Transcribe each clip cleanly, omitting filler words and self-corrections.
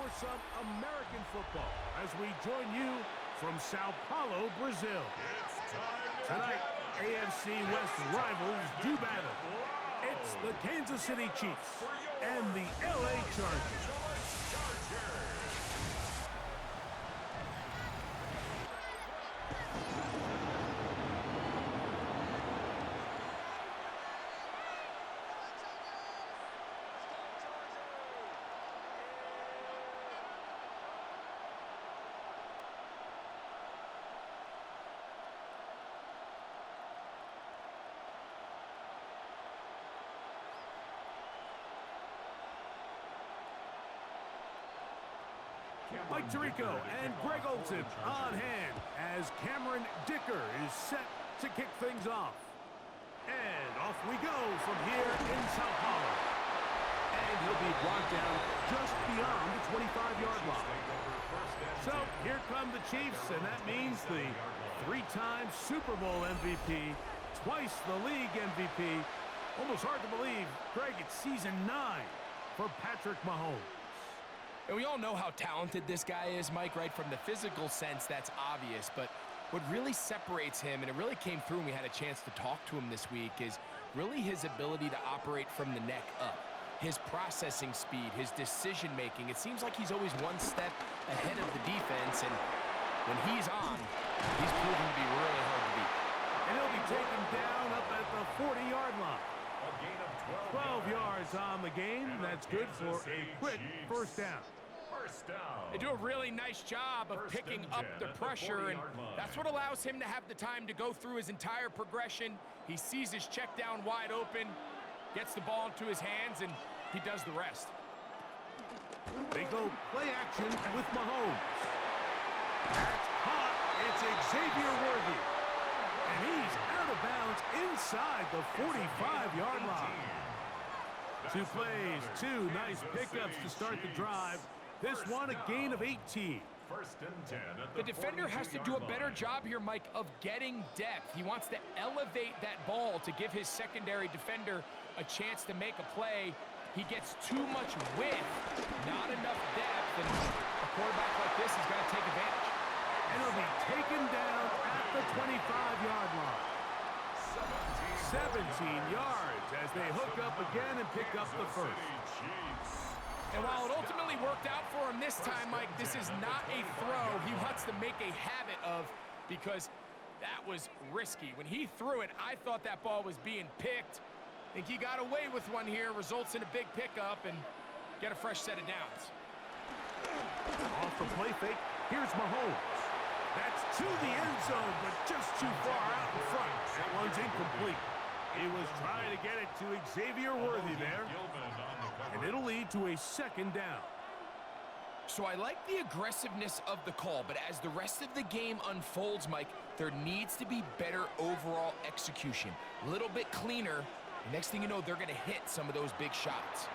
for some American football as we join you from Sao Paulo, Brazil. Tonight, AFC West rivals do battle. It's the Kansas City Chiefs and the LA Chargers. Mike Tirico and Greg Olsen on hand as Cameron Dicker is set to kick things off. And off we go from here in Sao Paulo. And he'll be brought down just beyond the 25-yard line. So here come the Chiefs, and that means the three-time Super Bowl MVP, twice the league MVP. Almost hard to believe, Greg, it's season 9 for Patrick Mahomes. And we all know how talented this guy is, Mike, right? From the physical sense, that's obvious. But what really separates him, and it really came through when we had a chance to talk to him this week, is really his ability to operate from the neck up. His processing speed, his decision-making. It seems like he's always one step ahead of the defense. And when he's on, he's proven to be really hard to beat. And he'll be taken down up at the 40-yard line. 12 yards on the game. That's good for a quick first down. They do a really nice job of picking up the pressure, and that's what allows him to have the time to go through his entire progression. He sees his check down wide open, gets the ball into his hands, and he does the rest. They go play action with Mahomes. That's caught. It's Xavier Worthy. And he's out of bounds inside the 45-yard line. 2 plays, 2 nice pickups to start the drive. This one a gain of 18. The defender has to do a better job here, Mike, of getting depth. He wants to elevate that ball to give his secondary defender a chance to make a play. He gets too much width, not enough depth, and a quarterback like this is going to take advantage. And he'll be taken down at the 25-yard line. 17 yards as they hook up again and pick up the first. And while it ultimately worked out for him this time, Mike, this is not a throw he wants to make a habit of, because that was risky. When he threw it, I thought that ball was being picked. I think he got away with one here, results in a big pickup, and get a fresh set of downs. Off the play fake, here's Mahomes. That's to the end zone, but just too far out in front. That one's incomplete. He was trying to get it to Xavier Worthy there, and it'll lead to a second down. So I like the aggressiveness of the call, but as the rest of the game unfolds, Mike, there needs to be better overall execution. A little bit cleaner. Next thing you know, they're going to hit some of those big shots.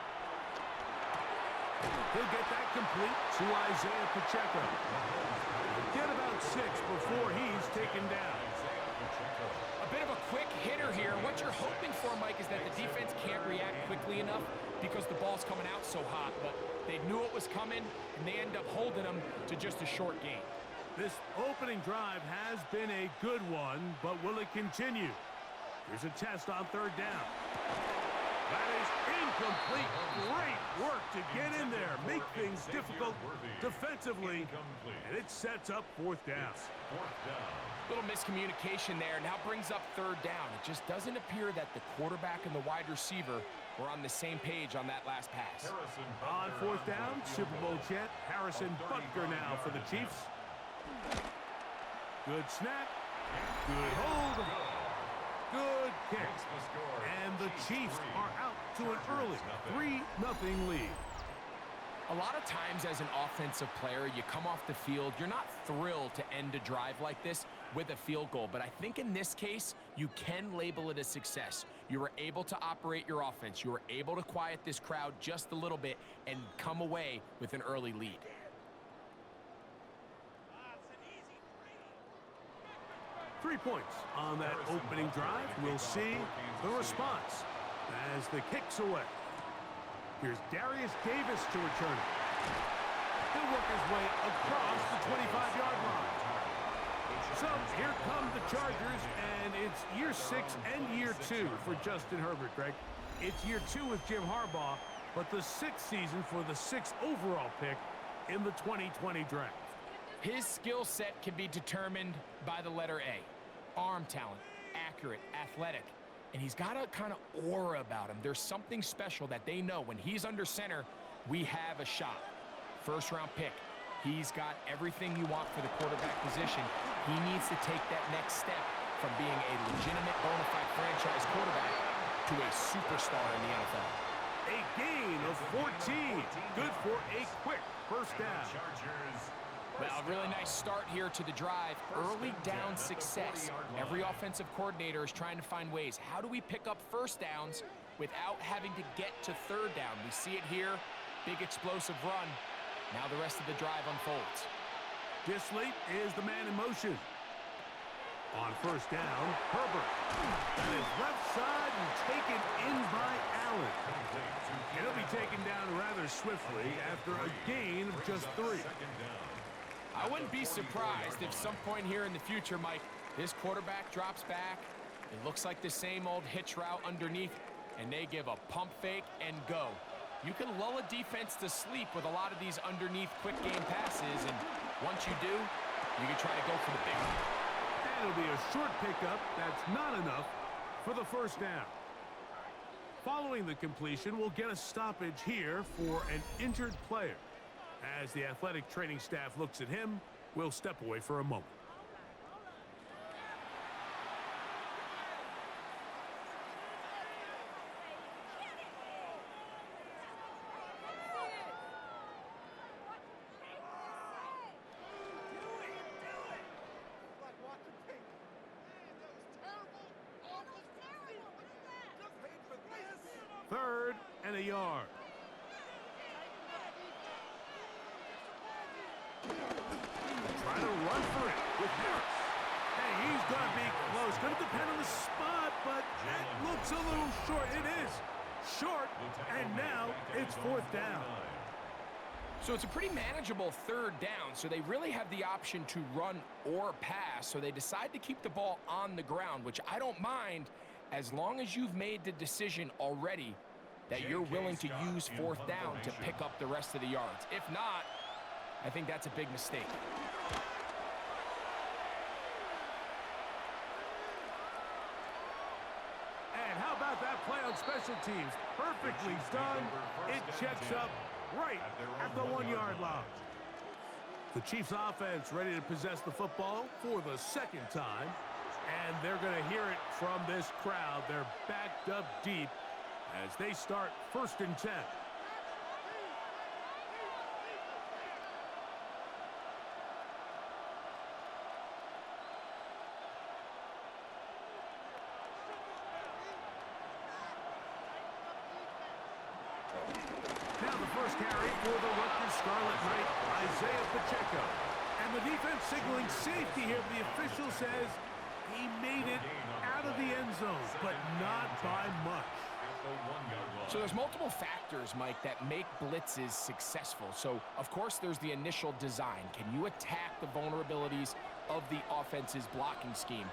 He'll get that complete to Isaiah Pacheco. Get about 6 before he's taken down. A bit of a quick hitter here. What you're hoping for, Mike, is that the defense can't react quickly enough because the ball's coming out so hot. But they knew it was coming, and they end up holding them to just a short gain. This opening drive has been a good one, but will it continue? Here's a test on third down. That is incomplete. Great work to get in there, make things difficult defensively, and it sets up fourth down. Little miscommunication there now brings up third down. It just doesn't appear that the quarterback and the wide receiver were on the same page on that last pass. On fourth down, Super Bowl champ Harrison Butker now for the Chiefs. Good snap, good hold, good kick. And the Chiefs are out to an early 3-0 lead. A lot of times as an offensive player, you come off the field, you're not thrilled to end a drive like this with a field goal. But I think in this case, you can label it a success. You were able to operate your offense. You were able to quiet this crowd just a little bit and come away with an early lead. Three points on that opening drive. We'll see the response as the kick's away. Here's Darius Davis to return it. He'll work his way across the 25-yard line. So here come the Chargers, and it's year 6 and year 2 for Justin Herbert, Greg. It's year 2 with Jim Harbaugh, but the 6th season for the 6th overall pick in the 2020 draft. His skill set can be determined by the letter A. Arm talent, accurate, athletic, and he's got a kind of aura about him. There's something special that they know when he's under center, we have a shot. First-round pick. He's got everything you want for the quarterback position. He needs to take that next step from being a legitimate, bona fide franchise quarterback to a superstar in the NFL. A gain of 14. Good for a quick first down. Well, a really nice start here to the drive. Early down success. Every offensive coordinator is trying to find ways. How do we pick up first downs without having to get to third down? We see it here. Big explosive run. Now the rest of the drive unfolds. Disley is the man in motion. On first down, Herbert. That is left side and taken in by Allen. And he'll be taken down rather swiftly after a gain of just 3. I wouldn't be surprised if some point here in the future, Mike, this quarterback drops back. It looks like the same old hitch route underneath, and they give a pump fake and go. You can lull a defense to sleep with a lot of these underneath quick game passes, and once you do, you can try to go for the big one. And it'll be a short pickup. That's not enough for the first down. Following the completion, we'll get a stoppage here for an injured player. As the athletic training staff looks at him, we'll step away for a moment. Third and a yard. Trying to run for it with Harris. Hey, he's going to be close. Going to depend on the spot, but that looks a little short. It is short, and now it's fourth down. So it's a pretty manageable third down, so they really have the option to run or pass, so they decide to keep the ball on the ground, which I don't mind as long as you've made the decision already that you're willing to use fourth down to pick up the rest of the yards. If not, I think that's a big mistake. And how about that play on special teams? Perfectly done. It checks up right at the 1-yard line. The Chiefs offense ready to possess the football for the second time. And they're going to hear it from this crowd. They're backed up deep as they start 1st and 10. Now the first carry for the Rutgers Scarlet Knight, Isaiah Pacheco. And the defense signaling safety here. The official says he made it out of the end zone, but not by much. So there's multiple factors, Mike, that make blitzes successful. So, of course, there's the initial design. Can you attack the vulnerabilities of the offense's blocking scheme?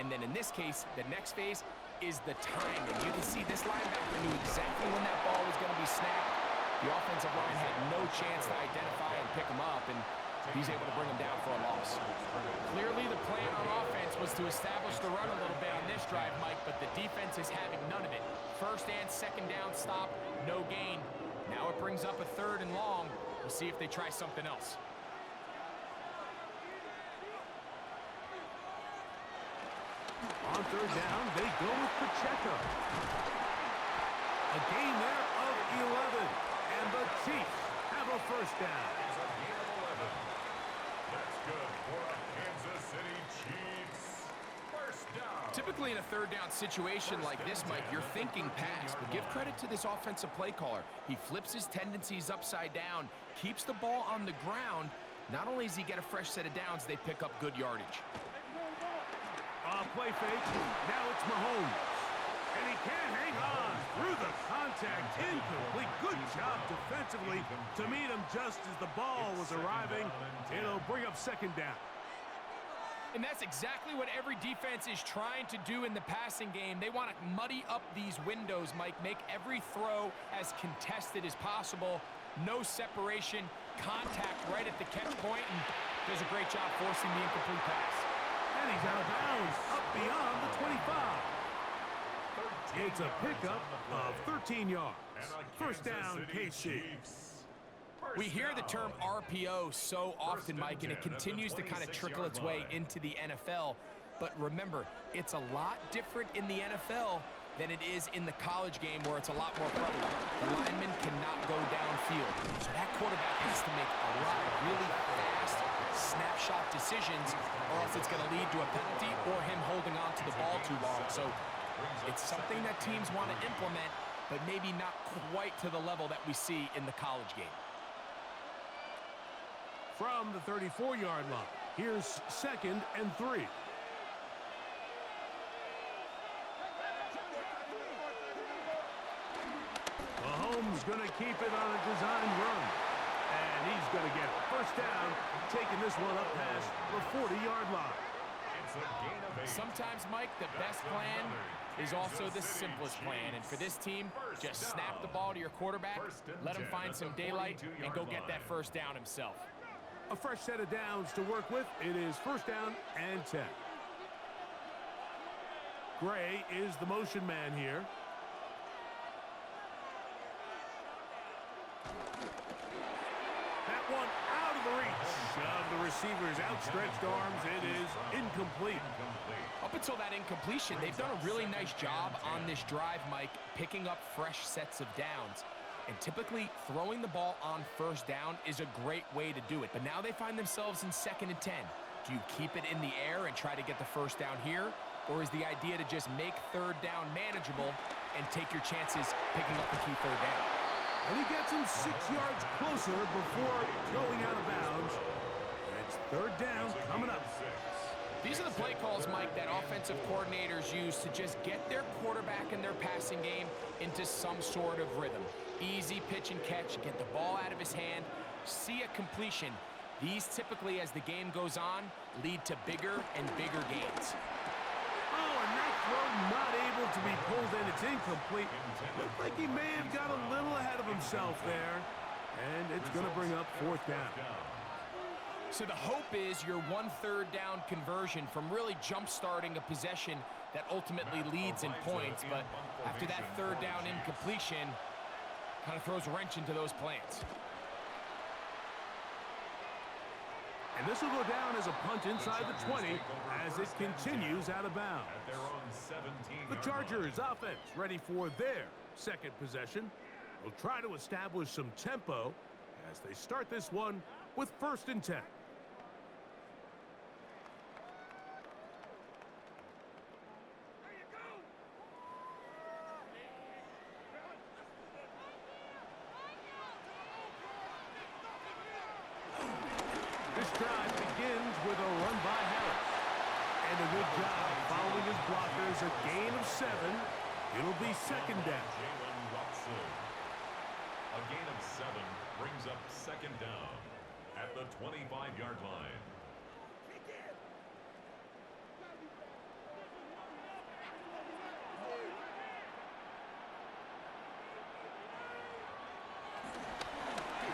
And then in this case, the next phase is the timing. You can see this linebacker knew exactly when that ball was going to be snapped. The offensive line had no chance to identify and pick him up, and he's able to bring him down for a loss. Clearly, the plan on offense was to establish the run a little bit on this drive, Mike, but the defense is having none of it. First and second down stop, no gain. Now it brings up a 3rd and long. We'll see if they try something else. On 3rd down, they go with Pacheco. A gain there of 11, and the Chiefs have a first down. That's good for a Kansas City Chiefs. First down. Typically in a 3rd down situation like this, Mike, you're thinking pass, but give credit to this offensive play caller. He flips his tendencies upside down, keeps the ball on the ground. Not only does he get a fresh set of downs, they pick up good yardage. Play fake. Now it's Mahomes. And he can't hang on through the contact. contact, incomplete. Good job defensively to meet him just as the ball was arriving. It'll bring up second down. And that's exactly what every defense is trying to do in the passing game. They want to muddy up these windows, Mike, make every throw as contested as possible. No separation, contact right at the catch point, and does a great job forcing the incomplete pass. And he's out of bounds, up beyond the 25. It's a pickup of 13 yards. First down, KC. We hear the term RPO so often, Mike, and it continues to kind of trickle its way into the NFL. But remember, it's a lot different in the NFL than it is in the college game, where it's a lot more prevalent. The lineman cannot go downfield, so that quarterback has to make a lot of really fast snapshot decisions, or else it's going to lead to a penalty or him holding on to the ball too long. So it's something that teams want to implement, but maybe not quite to the level that we see in the college game. From the 34-yard line, here's 2nd and 3. Mahomes going to keep it on a designed run. And he's going to get it. First down, taking this one up past the 40-yard line. Sometimes, Mike, the best plan is also the simplest plan. And for this team, just snap the ball to your quarterback, let him find some daylight, and go get that first down himself. A fresh set of downs to work with. It is first down and 10. Gray is the motion man here. That one out of the reach of the receiver's outstretched arms. It is incomplete. Up until that incompletion, they've done a really nice job on this drive, Mike, picking up fresh sets of downs. And typically, throwing the ball on first down is a great way to do it. But now they find themselves in 2nd and 10. Do you keep it in the air and try to get the first down here? Or is the idea to just make third down manageable and take your chances picking up the key third down? And he gets him 6 yards closer before going out of bounds. It's third down coming up. These are the play calls, Mike, that offensive coordinators use to just get their quarterback and their passing game into some sort of rhythm. Easy pitch and catch, get the ball out of his hand, see a completion. These typically, as the game goes on, lead to bigger and bigger gains. Oh, and that throw not able to be pulled in. It's incomplete. Looked like he may have got a little ahead of himself there. And it's going to bring up fourth down. So the hope is your 1/3 down conversion from really jump-starting a possession that ultimately leads in points. But after that third down incompletion, kind of throws a wrench into those plans. And this will go down as a punt inside the 20 as it continues out of bounds. The Chargers offense ready for their second possession. Will try to establish some tempo as they start this one with 1st and 10. This drive begins with a run by Harris. And a good job following his blockers. A gain of 7. It'll be second down. A gain of 7 brings up second down at the 25-yard line.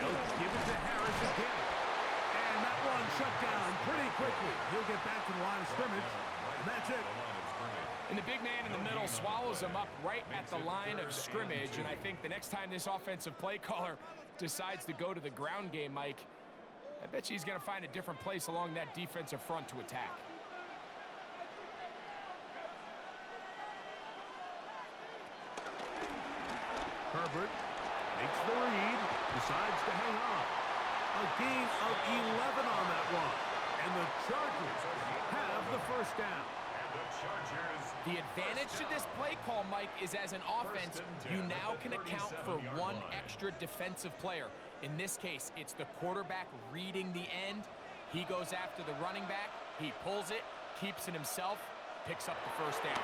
They'll give it to Harris again. And that one shut down pretty quickly. He'll get back to the line of scrimmage. And that's it. And the big man in the middle swallows him up right at the line of scrimmage. And I think the next time this offensive play caller decides to go to the ground game, Mike, I bet you he's going to find a different place along that defensive front to attack. Herbert makes the read, decides to hang on. A gain of 11 on that one. And the Chargers have the first down. The advantage to this play call, Mike, is as an offense, you now can account for one extra defensive player. In this case, it's the quarterback reading the end. He goes after the running back. He pulls it, keeps it himself, picks up the first down.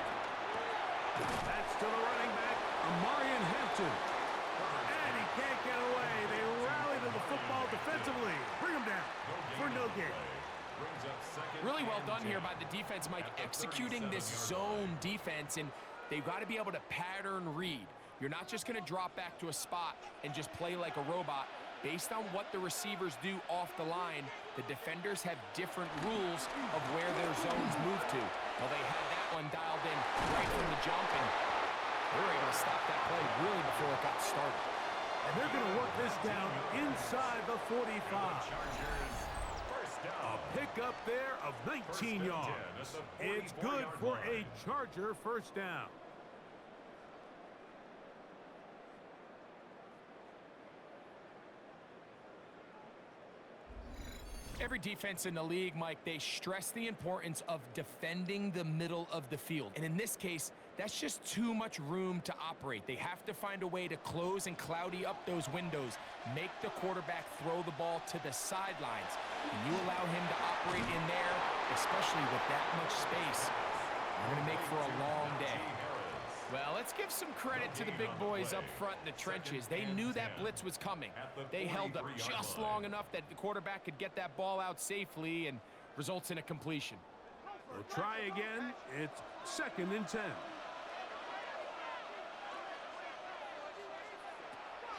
That's to the running back. Amarian Hampton. And he can't get away. They rally to the football defensively. Bring him down for no gain. Really well done here by the defense, Mike, executing this zone defense, and they've got to be able to pattern read. You're not just going to drop back to a spot and just play like a robot. Based on what the receivers do off the line, the defenders have different rules of where their zones move to. Well, they had that one dialed in right from the jump, and they were able to stop that play really before it got started. And they're going to work this down inside the 45. A pickup there of 19 yards. It's good for a Charger first down. Every defense in the league, Mike, they stress the importance of defending the middle of the field. And in this case, that's just too much room to operate. They have to find a way to close and cloudy up those windows, make the quarterback throw the ball to the sidelines. And you allow him to operate in there, especially with that much space, you're going to make for a long day. Well, let's give some credit to the big boys up front in the trenches. They knew that blitz was coming. They held up just long enough that the quarterback could get that ball out safely and results in a completion. We'll try again. It's 2nd and 10.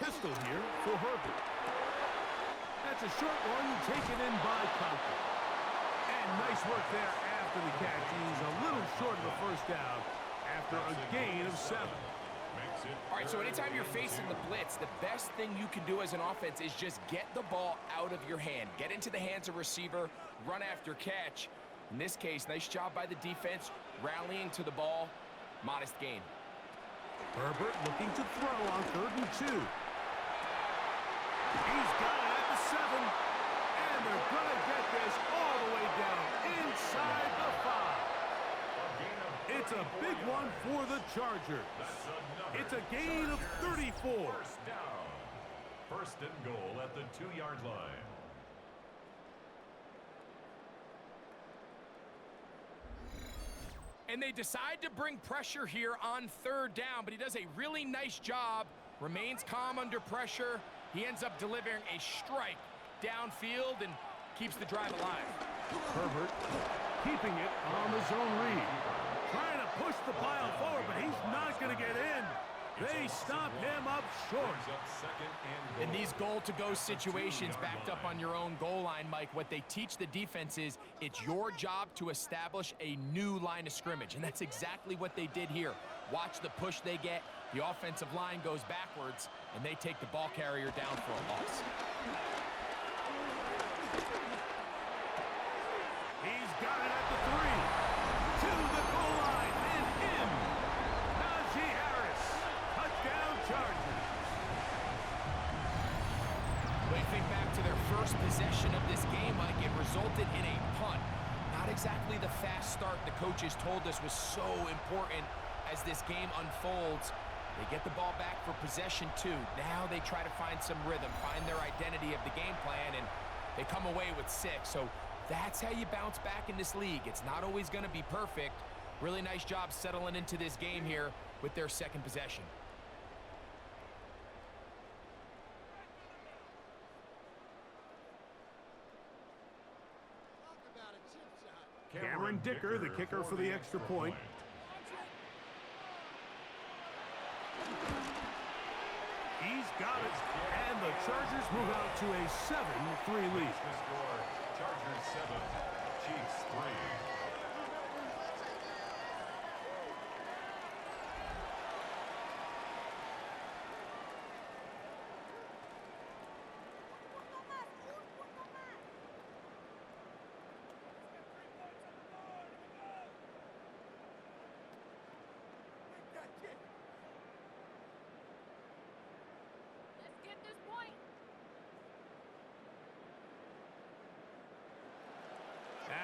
Pistol here for Herbert. That's a short one taken in by Conklin. And nice work there after the catch. He's a little short of the first down after a gain of 7. All right, so anytime you're facing the blitz, the best thing you can do as an offense is just get the ball out of your hand. Get into the hands of receiver, run after catch. In this case, nice job by the defense, rallying to the ball. Modest gain. Herbert looking to throw on 3rd and 2. He's got it at the 7. And they're going to get this all the way down inside the 5. It's a big one for the Chargers. It's a gain of 34. First down. 1st and goal at the 2-yard line. And they decide to bring pressure here on 3rd down, but he does a really nice job, remains calm under pressure. He ends up delivering a strike downfield and keeps the drive alive. Herbert keeping it on the zone read. Trying to push the pile forward, but he's not going to get in. They stop him up short. In these goal-to-go situations backed up on your own goal line, Mike, what they teach the defense is it's your job to establish a new line of scrimmage, and that's exactly what they did here. Watch the push they get. The offensive line goes backwards, and they take the ball carrier down for a loss. He's got it at the 3. To the goal line and in. Najee Harris. Touchdown Chargers. When you think back to their first possession of this game, Mike, it resulted in a punt. Not exactly the fast start the coaches told us was so important as this game unfolds. They get the ball back for possession 2. Now they try to find some rhythm, find their identity of the game plan, and they come away with 6. So that's how you bounce back in this league. It's not always going to be perfect. Really nice job settling into this game here with their 2nd possession. Cameron Dicker, the kicker for the extra point. He's got it, and the Chargers move out to a 7-3 lead. Chargers 7, Chiefs 3.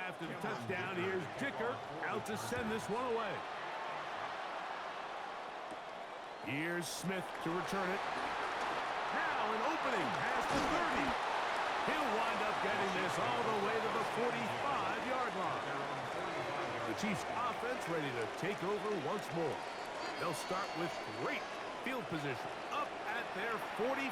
After the touchdown, here's Dicker out to send this one away. Here's Smith to return it. Now an opening past the 30. He'll wind up getting this all the way to the 45-yard line. The Chiefs offense ready to take over once more. They'll start with great field position, up at their 45.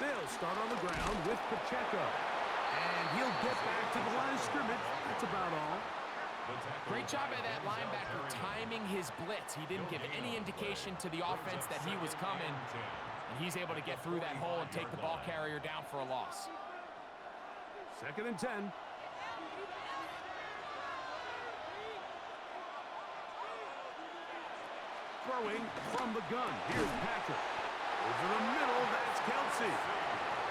They'll start on the ground with Pacheco. And he'll get back to the line of scrimmage. That's about all. Great job by that linebacker timing his blitz. He didn't give any indication to the offense that he was coming. And he's able to get through that hole and take the ball carrier down for a loss. 2nd and 10. Throwing from the gun. Here's Patrick. Over the middle, that's Kelsey.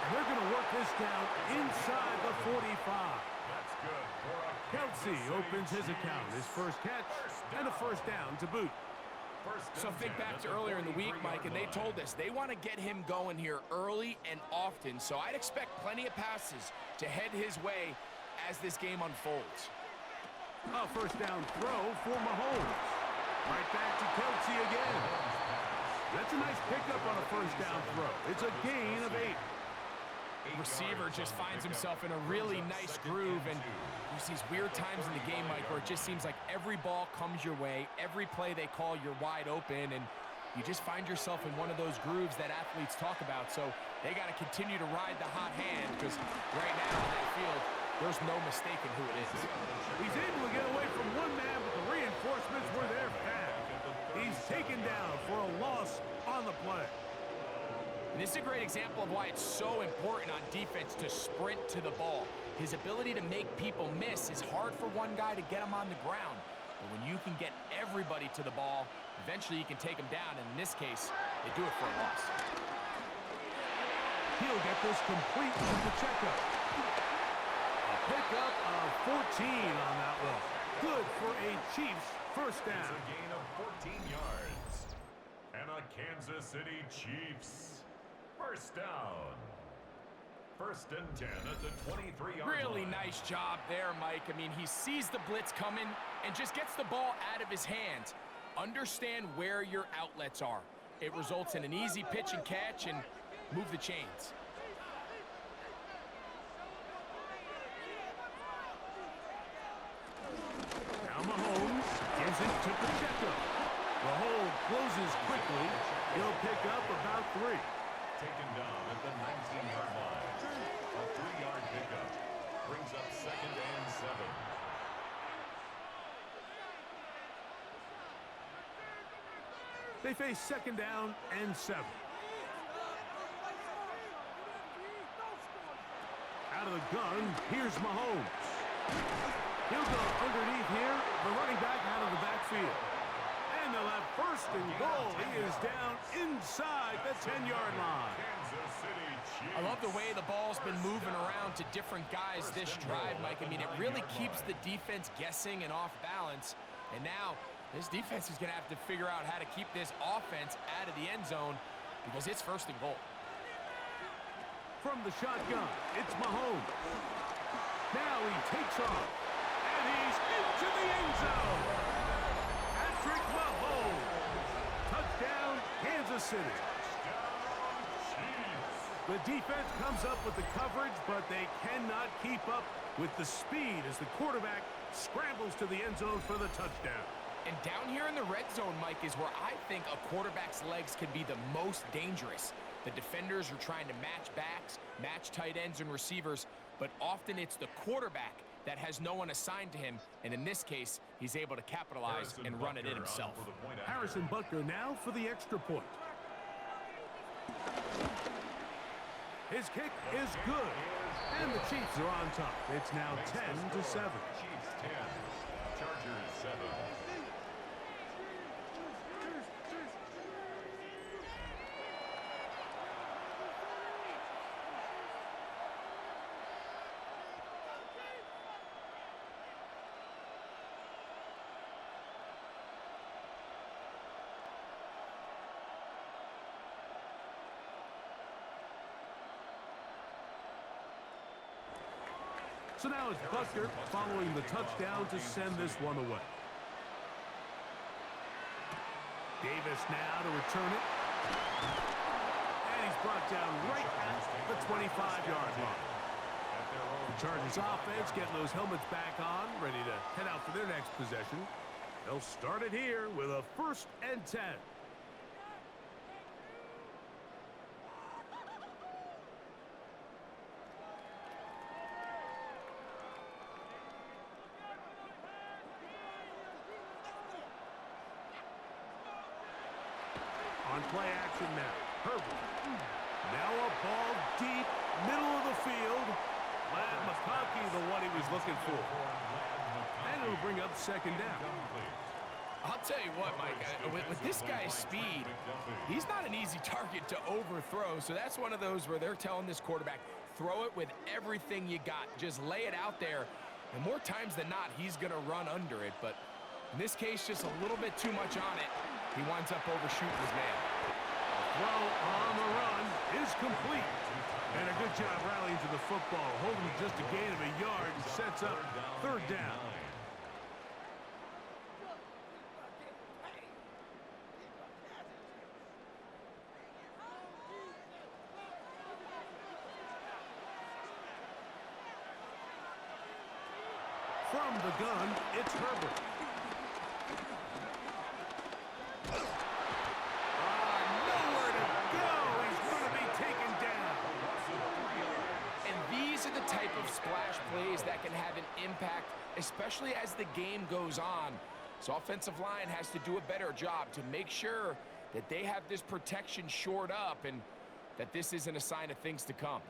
And they're going to work this down inside the 45. That's good for a Kelsey opens his account. His first catch and a first down to boot. So think back to earlier in the week, Mike, and they told us they want to get him going here early and often. So I'd expect plenty of passes to head his way as this game unfolds. A first down throw for Mahomes. Right back to Kelsey again. That's a nice pickup on a first down throw. It's a gain of 8. Receiver just finds himself in a really nice groove, and there's these weird times in the game, Mike, where it just seems like every ball comes your way, every play they call, you're wide open, and you just find yourself in one of those grooves that athletes talk about. So they got to continue to ride the hot hand, because right now on that field, there's no mistaking who it is. He's able to get away from one man, but the reinforcements were there fast. He's taken down for a loss on the play. And this is a great example of why it's so important on defense to sprint to the ball. His ability to make people miss is hard for one guy to get him on the ground. But when you can get everybody to the ball, eventually you can take him down. And in this case, they do it for a loss. He'll get this complete to Pacheco. A pickup of 14 on that one. Good for a Chiefs first down. It's a gain of 14 yards. And a Kansas City Chiefs first down. 1st and 10 at the 23-yard line. Really nice job there, Mike. I mean, he sees the blitz coming and just gets the ball out of his hands. Understand where your outlets are. It results in an easy pitch and catch and move the chains. Now Mahomes gives it to Pacheco. The hold closes quickly. He'll pick up about 3. Taken down at the 19-yard line. A 3-yard pickup brings up 2nd and 7. They face 2nd down and 7. Out of the gun, here's Mahomes. He'll go underneath here. The running back out of the backfield. And they'll have 1st and goal. He is down inside the 10-yard line. Kansas City Chiefs. I love the way the ball's been moving around to different guys this drive, Mike. I mean, it really keeps the defense guessing and off balance. And now this defense is going to have to figure out how to keep this offense out of the end zone because it's 1st and goal. From the shotgun, it's Mahomes. Now he takes off. And he's into the end zone. Patrick Mahomes. Touchdown, Kansas City. The defense comes up with the coverage, but they cannot keep up with the speed as the quarterback scrambles to the end zone for the touchdown. And down here in the red zone, Mike, is where I think a quarterback's legs can be the most dangerous. The defenders are trying to match backs, match tight ends and receivers, but often it's the quarterback that has no one assigned to him, and in this case, he's able to capitalize and run it in himself. Harrison Butker now for the extra point. His kick is good, and the Chiefs are on top. It's now 10-7. Chiefs 10, Chargers 7. So now it's Butker following the touchdown to send this one away. Davis now to return it. And he's brought down right at the 25-yard line. The Chargers offense getting those helmets back on, ready to head out for their next possession. They'll start it here with a 1st and 10. On play action now. Herbert. Now a ball deep, middle of the field. Glad McConkey, the one he was looking for. And it'll bring up 2nd down. I'll tell you what, Mike, with this guy's speed, he's not an easy target to overthrow. So that's one of those where they're telling this quarterback, throw it with everything you got. Just lay it out there. And more times than not, he's going to run under it. But in this case, just a little bit too much on it. He winds up overshooting his man. Throw on the run is complete. And a good job rallying to the football, holding just a gain of a yard and sets up 3rd down. From the gun, it's Herbert. Nowhere to go. He's going to be taken down. And these are the type of splash plays that can have an impact, especially as the game goes on. So offensive line has to do a better job to make sure that they have this protection shored up and that this isn't a sign of things to come.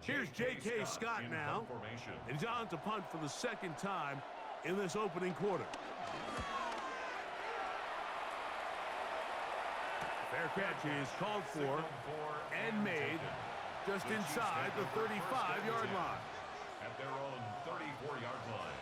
Here's J.K. Scott now, and he's on to punt for the 2nd time in this opening quarter. Fair catch is called for and made just inside the 35-yard line. At their own 34-yard line.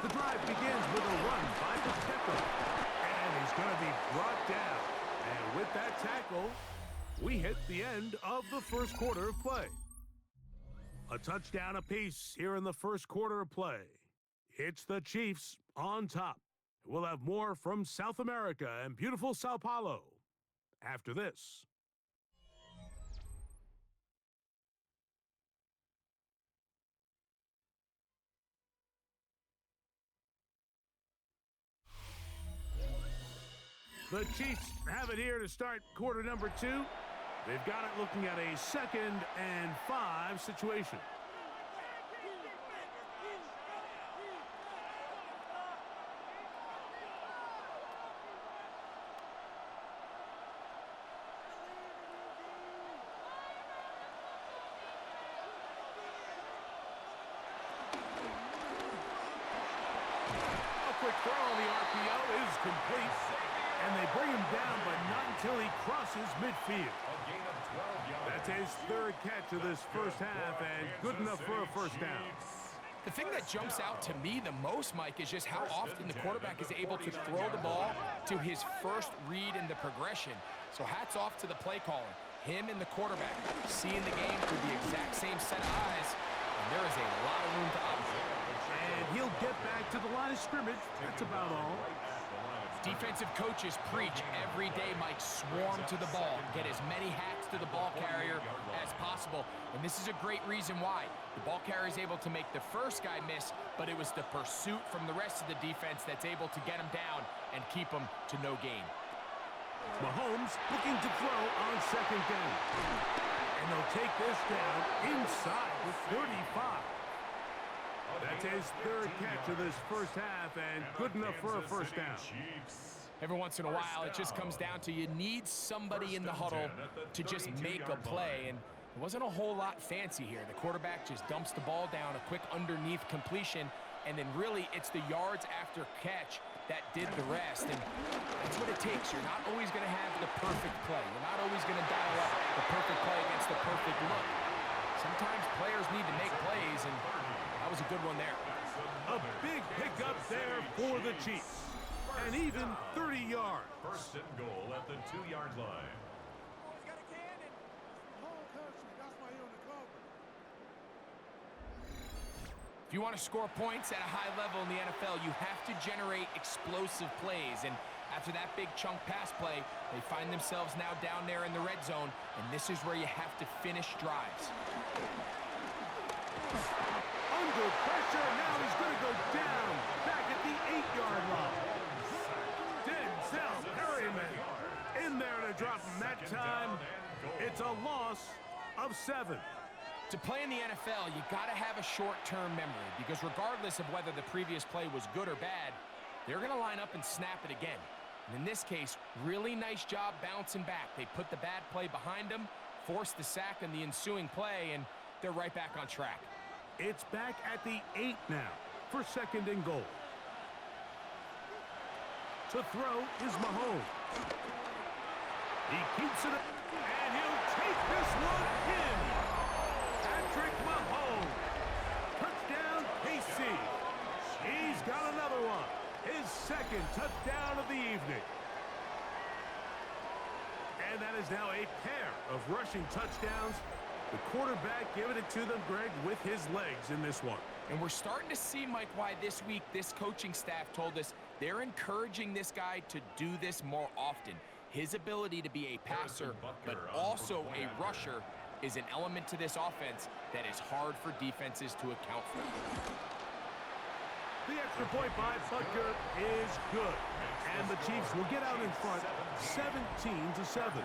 The drive begins with a run by Pacheco, and he's going to be brought down. And with that tackle, we hit the end of the 1st quarter of play. A touchdown apiece here in the 1st quarter of play. It's the Chiefs on top. We'll have more from South America and beautiful Sao Paulo after this. The Chiefs have it here to start quarter number 2. They've got it looking at a 2nd and 5 situation. A quick throw on the RPO is complete. And they bring him down, but not until he crosses midfield. That's his 3rd catch of this 1st half, and good enough for a 1st down. The thing that jumps out to me the most, Mike, is just how often the quarterback is able to throw the ball to his first read in the progression. So hats off to the play caller. Him and the quarterback seeing the game through the exact same set of eyes, and there is a lot of room to operate. And he'll get back to the line of scrimmage. That's about all. Defensive coaches preach every day, Mike, swarm to the ball. Get as many hats to the ball carrier as possible. And this is a great reason why. The ball carrier is able to make the first guy miss, but it was the pursuit from the rest of the defense that's able to get him down and keep him to no gain. Mahomes looking to throw on 2nd down. And they'll take this down inside the 35. That's his 3rd catch of this 1st half, and good enough for a 1st down. Every once in a while, it just comes down to you need somebody in the huddle to just make a play, and it wasn't a whole lot fancy here. The quarterback just dumps the ball down, a quick underneath completion, and then really it's the yards after catch that did the rest. And that's what it takes. You're not always going to have the perfect play. You're not always going to dial up the perfect play against the perfect look. Sometimes players need to make plays, and that was a good one there. A big pickup there for the Chiefs. And even 30 yards. First and goal at the 2-yard line. If you want to score points at a high level in the NFL, you have to generate explosive plays. And after that big chunk pass play, they find themselves now down there in the red zone, and this is where you have to finish drives. Under pressure, now he's going to go down, back at the 8-yard line. Denzel Perryman in there to drop him that time. It's a loss of 7. To play in the NFL, you got to have a short-term memory, because regardless of whether the previous play was good or bad, they're going to line up and snap it again. And in this case, really nice job bouncing back. They put the bad play behind them, forced the sack in the ensuing play, and they're right back on track. It's back at the 8 now for 2nd and goal. To throw is Mahomes. He keeps it up, and he'll take this one in. Patrick Mahomes. Touchdown, KC. He's got another one. His 2nd touchdown of the evening. And that is now a pair of rushing touchdowns. The quarterback giving it to them, Greg, with his legs in this one. And we're starting to see, Mike, why this week this coaching staff told us they're encouraging this guy to do this more often. His ability to be a passer, but also a rusher, is an element to this offense that is hard for defenses to account for. The extra point by Butker is good. And the Chiefs will get out in front 17-7.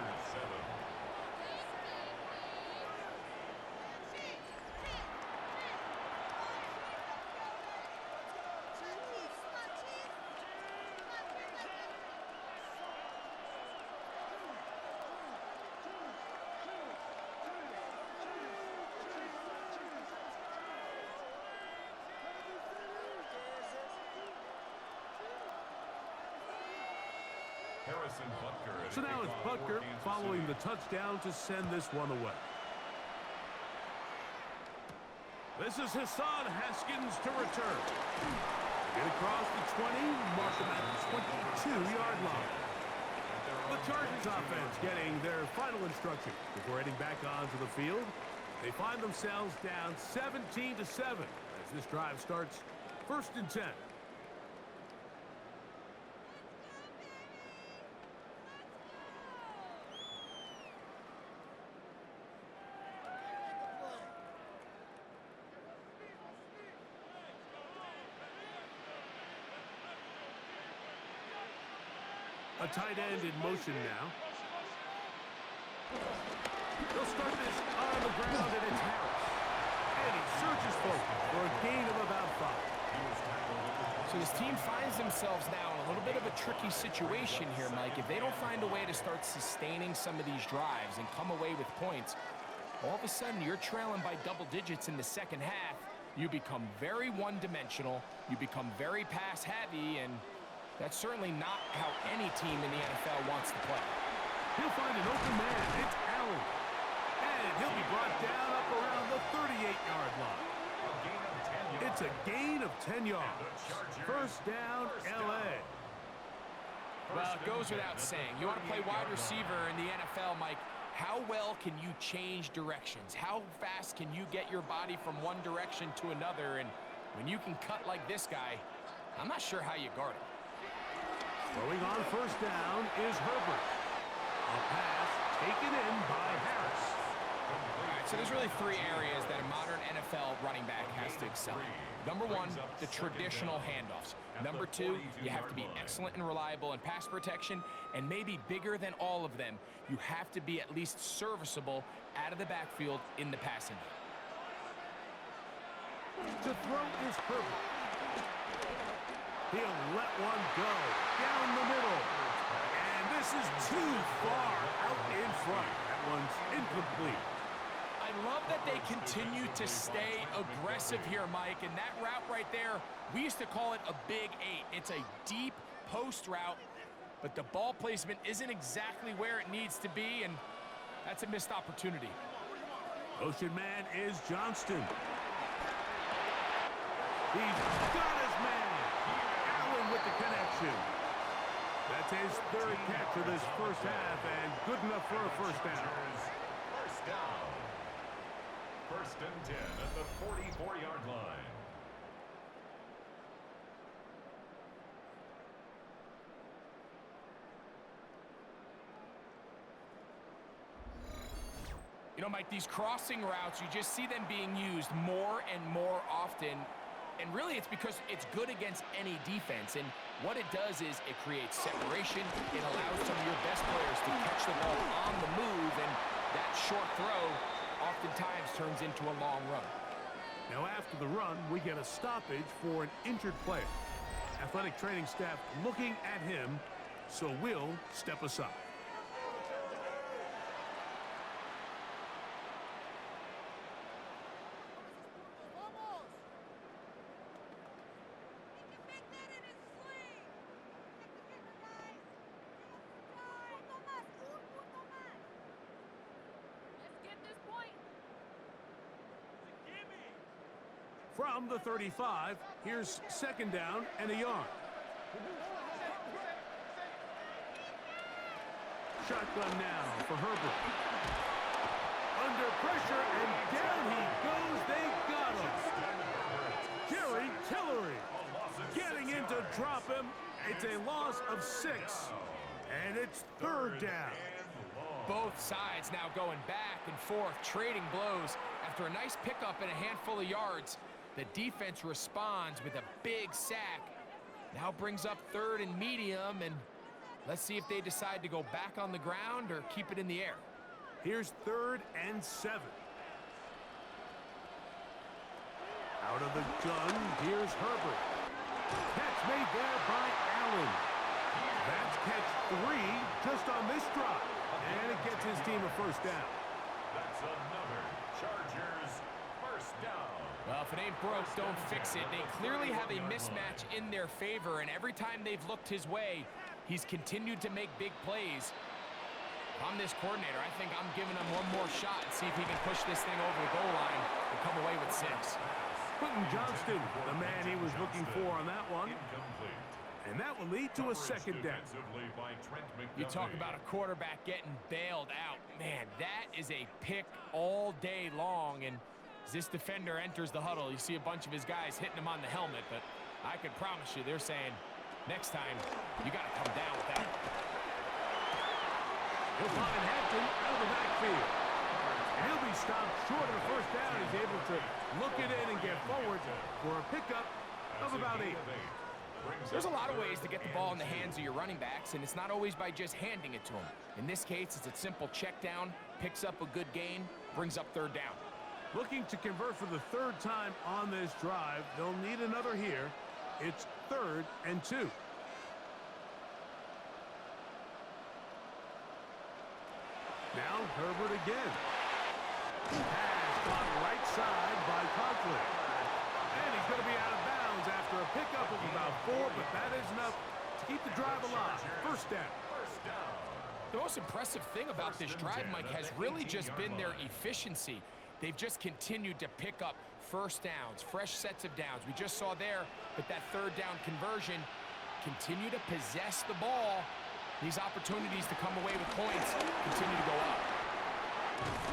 So now it's Butker following the touchdown to send this one away. This is Hassan Haskins to return. Get across the 20, mark him at the 22-yard line. The Chargers offense getting their final instruction before heading back onto the field. They find themselves down 17-7 as this drive starts 1st and 10. A tight end in motion now. They'll start this on the ground, and it's Harris. And he surges forward for a gain of about 5. So this team finds themselves now in a little bit of a tricky situation here, Mike. If they don't find a way to start sustaining some of these drives and come away with points, all of a sudden you're trailing by double digits in the second half. You become very one-dimensional. You become very pass-heavy, and that's certainly not how any team in the NFL wants to play. He'll find an open man. It's Allen. And he'll be brought down up around the 38-yard line. It's a gain of 10 yards. First down, L.A. Well, it goes without saying. You want to play wide receiver in the NFL, Mike, how well can you change directions? How fast can you get your body from one direction to another? And when you can cut like this guy, I'm not sure how you guard him. Throwing on first down is Herbert. A pass taken in by Harris. All right, so there's really 3 areas that a modern NFL running back has to excel in. Number 1, the traditional handoffs. Number 2, you have to be excellent and reliable in pass protection. And maybe bigger than all of them, you have to be at least serviceable out of the backfield in the passing game. To throw is Herbert. He'll let one go down the middle. And this is too far out in front. That one's incomplete. I love that they continue to stay aggressive here, Mike. And that route right there, we used to call it a big 8. It's a deep post route, but the ball placement isn't exactly where it needs to be, and that's a missed opportunity. Motion man is Johnston. He's got his man. Allen with the connection. That's his third catch of this first half, and good enough for a first down. First down. First and 10 at the 44-yard line. You know, Mike, these crossing routes, you just see them being used more and more often. And really, it's because it's good against any defense. And what it does is it creates separation. It allows some of your best players to catch the ball on the move. And that short throw oftentimes turns into a long run. Now, after the run, we get a stoppage for an injured player. Athletic training staff looking at him, so we'll step aside. From the 35, here's second down and a yard. Shotgun now for Herbert. Under pressure, and down he goes. They got him. Jerry Tillery getting in to drop him. It's a loss of 6, and it's third down. Both sides now going back and forth, trading blows. After a nice pickup and a handful of yards, the defense responds with a big sack. Now brings up third and medium, and let's see if they decide to go back on the ground or keep it in the air. Here's third and 7. Out of the gun, here's Herbert. Catch made there by Allen. That's catch 3 just on this drive. And it gets his team a first down. That's another Chargers first down. Well, if it ain't broke, don't fix it. They clearly have a mismatch in their favor, and every time they've looked his way, he's continued to make big plays. If I'm this coordinator, I think I'm giving him one more shot and see if he can push this thing over the goal line and come away with 6. Quentin Johnston, the man he was looking for on that one. Incomplete. And that will lead to a second down. You talk about a quarterback getting bailed out. Man, that is a pick all day long. And as this defender enters the huddle, you see a bunch of his guys hitting him on the helmet. But I can promise you, they're saying, next time, you got to come down with that. He'll find Hampton out of the backfield. And he'll be stopped short of the first down. He's able to look it in and get forward for a pickup of about 8. There's a lot of ways to get the ball in the hands of your running backs, and it's not always by just handing it to them. In this case, it's a simple check down, picks up a good gain, brings up third down. Looking to convert for the third time on this drive. They'll need another here. It's third and 2. Now Herbert again. Pass caught right side by Conklin. And he's going to be out of bounds after a pickup of about 4, but that is enough to keep the drive alive. First down. The most impressive thing about this drive, Mike, has really just been their efficiency. They've just continued to pick up first downs, fresh sets of downs. We just saw there with that third down conversion, continue to possess the ball. These opportunities to come away with points continue to go up.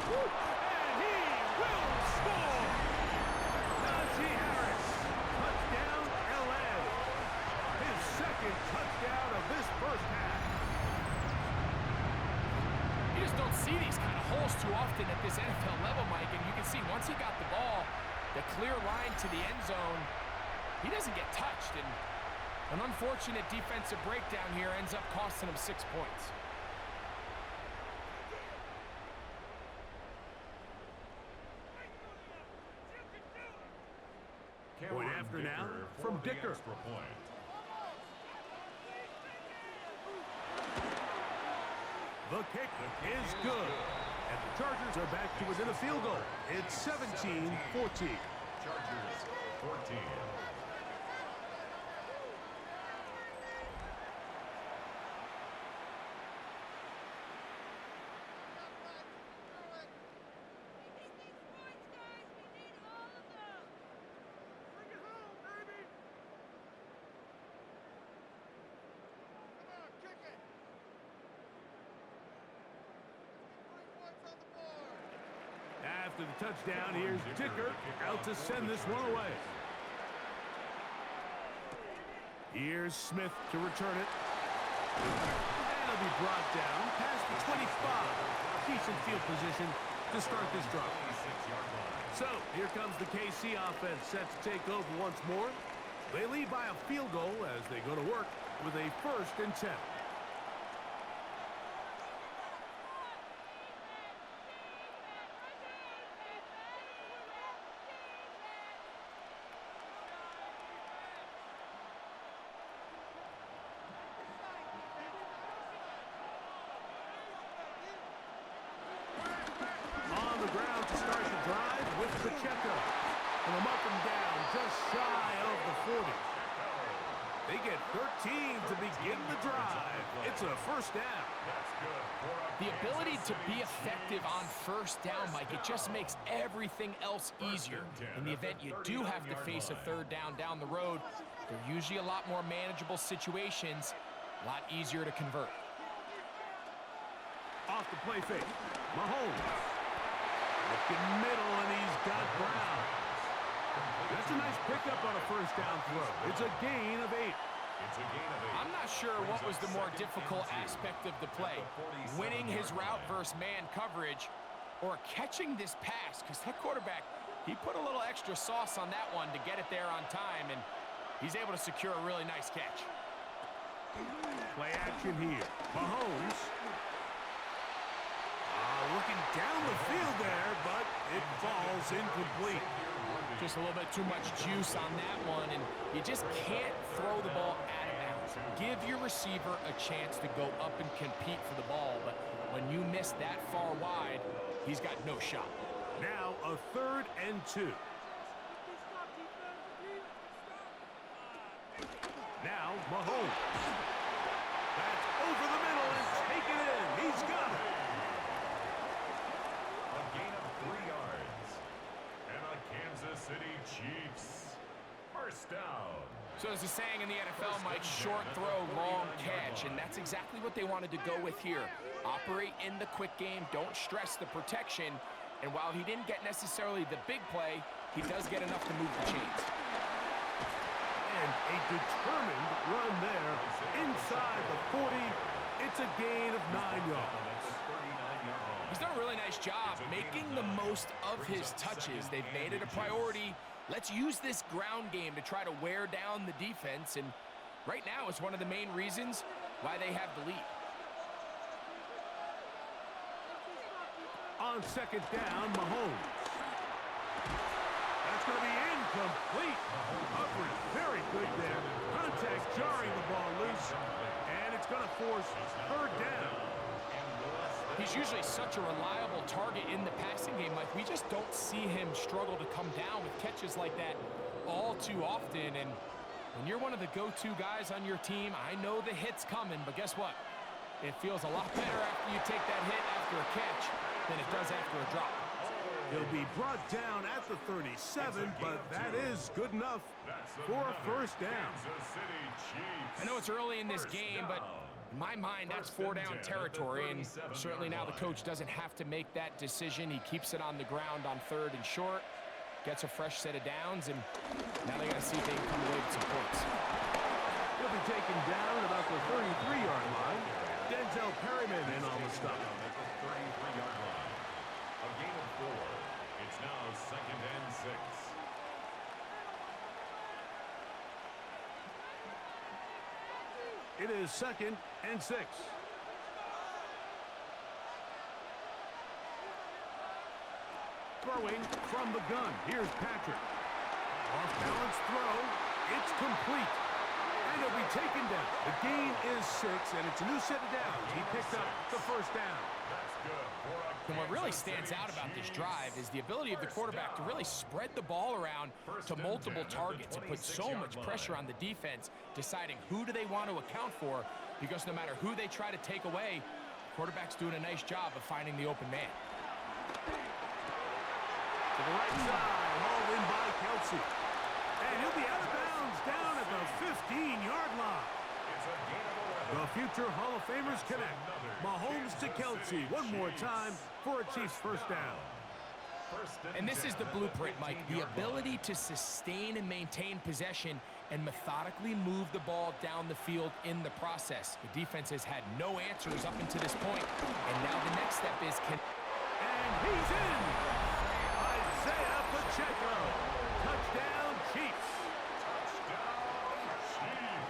And he will score! Najee Harris, touchdown LA. His second touchdown of this first half. You just don't see these kind of holes too often at this NFL level, Mike, and you can see once he got the ball, the clear line to the end zone, he doesn't get touched, and an unfortunate defensive breakdown here ends up costing him 6 points. Point after now from Dicker. The kick is good. And the Chargers are back to within a field goal. It's 17-14. Chargers 14. after the touchdown. Here's Dicker out to send this one away. Here's Smith to return it. And it'll be brought down past the 25. Decent field position to start this drive. So, here comes the KC offense set to take over once more. They lead by a field goal as they go to work with a 1st and 10. On the ground to start the drive with Pacheco. And them up and down, just shy of the 40. They get 13 to begin the drive. It's a 1st down. The ability to be effective on 1st down, Mike, it just makes everything else easier. In the event you do have to face a 3rd down the road, they're usually a lot more manageable situations, a lot easier to convert. Off the play fake. Mahomes. Looking middle, and he's got Brown. That's a nice pickup on a 1st down throw. It's a gain of 8. I'm not sure what was the more difficult aspect of the play, winning his route versus man coverage or catching this pass, because that quarterback, he put a little extra sauce on that one to get it there on time, and he's able to secure a really nice catch. Play action here. Mahomes. Looking down the field there, but it falls incomplete. Just a little bit too much juice on that one, and you just can't throw the ball out of bounds. Give your receiver a chance to go up and compete for the ball, but when you miss that far wide, he's got no shot. Now a 3rd and 2. Now Mahomes. That's over the middle and taken in. He's got it. A gain of 3 yards. And a Kansas City Chiefs 1st down. So there's a saying in the NFL, Mike, short throw, long catch, and that's exactly what they wanted to go with here. Operate in the quick game, don't stress the protection, and while he didn't get necessarily the big play, he does get enough to move the chains. And a determined run there inside the 40. It's a gain of 9 yards. He's done a really nice job making the most of his touches. They've made it a priority. Let's use this ground game to try to wear down the defense, and right now it's one of the main reasons why they have the lead. On 2nd down, Mahomes. That's going to be incomplete. Coverage very good there. Contact jarring the ball loose, and it's going to force 3rd down. He's usually such a reliable target in the passing game, Mike. We just don't see him struggle to come down with catches like that all too often. And when you're one of the go-to guys on your team, I know the hit's coming, but guess what? It feels a lot better after you take that hit after a catch than it does after a drop. He'll be brought down at the 37, but that is good enough for a 1st down. I know it's early in this game, but in my mind, that's 4 down territory, and certainly now the coach doesn't have to make that decision. He keeps it on the ground on 3rd and short, gets a fresh set of downs, and now they got to see if they can come away with some points. He'll be taken down at about the 33-yard line. Denzel Perryman in on the stop. A gain of 4. It's now 2nd and 6. It is 2nd and 6. Throwing from the gun. Here's Patrick. Off-balance throw. It's complete. And it'll be taken down. The gain is 6, and it's a new set of downs. He picked up the 1st down. And what really stands out about this drive is the ability of the quarterback to really spread the ball around to multiple targets and put so much pressure on the defense, deciding who do they want to account for, because no matter who they try to take away, the quarterback's doing a nice job of finding the open man. To the right side, hauled in by Kelsey. And he'll be out of bounds down at the 15-yard line. The future Hall of Famers connect. Mahomes to Kelsey one more time for a Chiefs 1st down. And this is the blueprint, Mike. The ability to sustain and maintain possession and methodically move the ball down the field in the process. The defense has had no answers up until this point, and now the next step is And he's in! Isaiah Pacheco. Touchdown, Chiefs.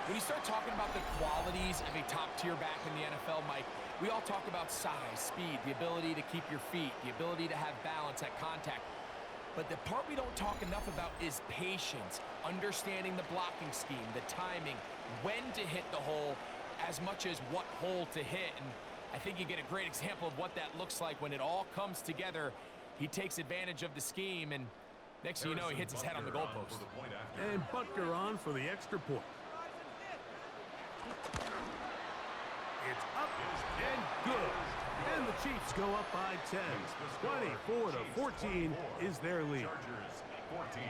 When you start talking about the qualities of a top-tier back in the NFL, Mike, we all talk about size, speed, the ability to keep your feet, the ability to have balance at contact. But the part we don't talk enough about is patience, understanding the blocking scheme, the timing, when to hit the hole, as much as what hole to hit. And I think you get a great example of what that looks like when it all comes together. He takes advantage of the scheme, and next thing you know, he hits his head on the goalpost. And Butker on for the extra point. It's up and good. And the Chiefs go up by 10. 24-14 is their lead. Chargers 14.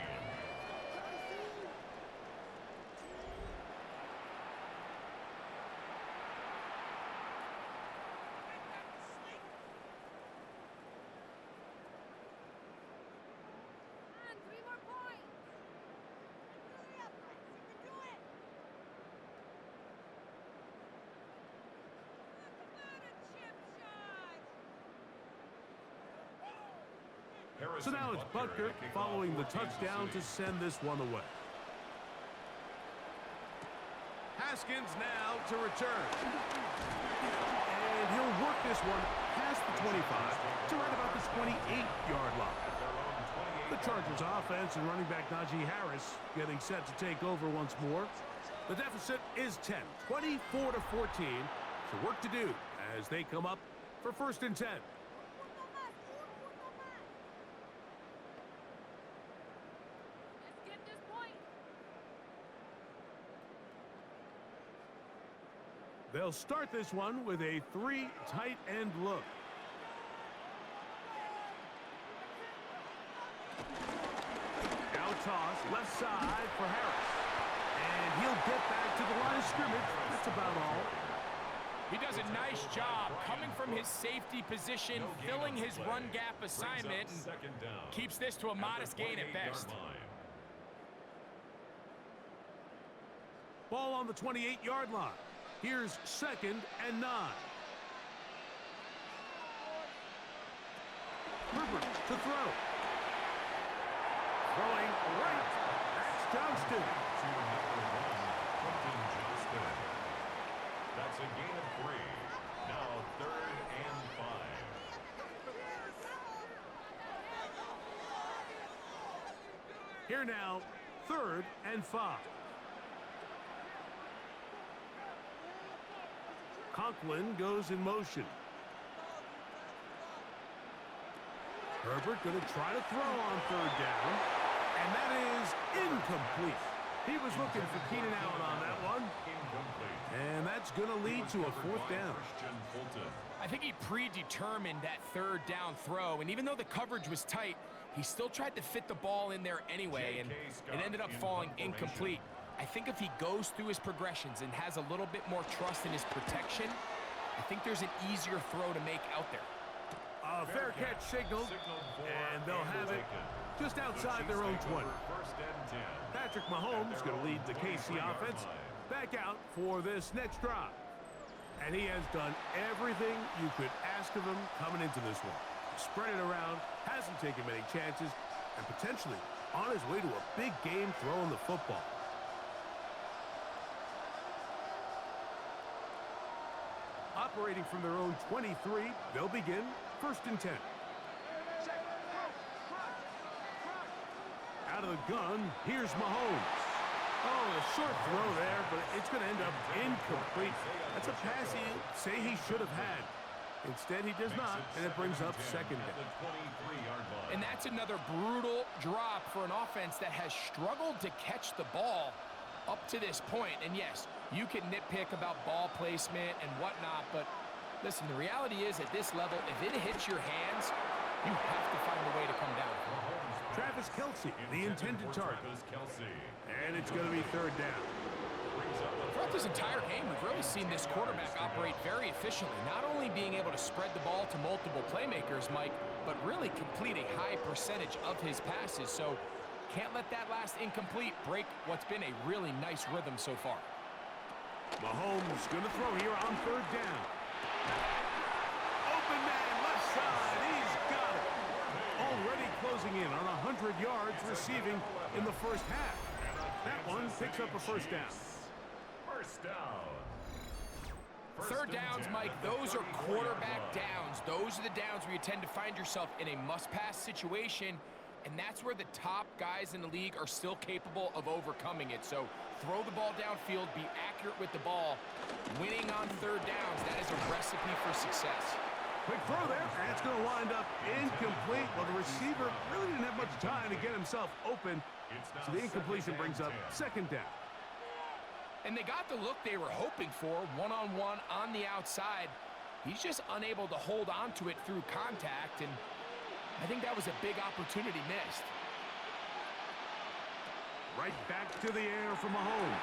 So now it's Butker following the touchdown to send this one away. Haskins now to return. And he'll work this one past the 25 to right about the 28-yard line. The Chargers offense and running back Najee Harris getting set to take over once more. The deficit is 10, 24-14. So work to do as they come up for 1st and 10. They'll start this one with a 3 tight end look. Now toss left side for Harris. And he'll get back to the line of scrimmage. That's about all. He does a nice job coming from his safety position, filling his run gap assignment, and keeps this to a modest gain at best. Ball on the 28-yard line. Here's 2nd and 9. Herbert to throw. Throwing right. That's Johnston. That's a gain of 3. Now 3rd and 5. Here now, 3rd and 5. Conklin goes in motion. Herbert going to try to throw on 3rd down. And that is incomplete. He was looking for Keenan Allen on that one. And that's going to lead to a 4th down. I think he predetermined that 3rd down throw. And even though the coverage was tight, he still tried to fit the ball in there anyway. And it ended up falling incomplete. I think if he goes through his progressions and has a little bit more trust in his protection, I think there's an easier throw to make out there. A fair catch signaled, and they'll have it just outside their own 20. Patrick Mahomes going to lead the KC offense back out for this next drive. And he has done everything you could ask of him coming into this one. Spread it around, hasn't taken many chances, and potentially on his way to a big game throwing the football. Operating from their own 23, they'll begin 1st and 10. Out of the gun, here's Mahomes. Oh, a short throw there, but it's going to end up incomplete. That's a pass he'd say he should have had. Instead, he does not, and it brings up 2nd down. And that's another brutal drop for an offense that has struggled to catch the ball up to this point. And yes, you can nitpick about ball placement and whatnot, but listen, the reality is at this level, if it hits your hands, you have to find a way to come down. Travis Kelce, the intended target. And it's going to be 3rd down. Throughout this entire game, we've really seen this quarterback operate very efficiently, not only being able to spread the ball to multiple playmakers, Mike, but really complete a high percentage of his passes. So can't let that last incomplete break what's been a really nice rhythm so far. Mahomes going to throw here on third down. Open man, left side. He's got it. Already closing in on 100 yards receiving in the first half. That one picks up a first down. First down. Third downs, Mike, those are quarterback downs. Those are the downs where you tend to find yourself in a must-pass situation, and that's where the top guys in the league are still capable of overcoming it. So throw the ball downfield, be accurate with the ball. Winning on third downs, that is a recipe for success. Quick throw there, and it's going to wind up incomplete. Well, the receiver really didn't have much time to get himself open, so the incompletion brings up second down. And they got the look they were hoping for, one-on-one on the outside. He's just unable to hold on to it through contact, and I think that was a big opportunity missed. Right back to the air from Mahomes.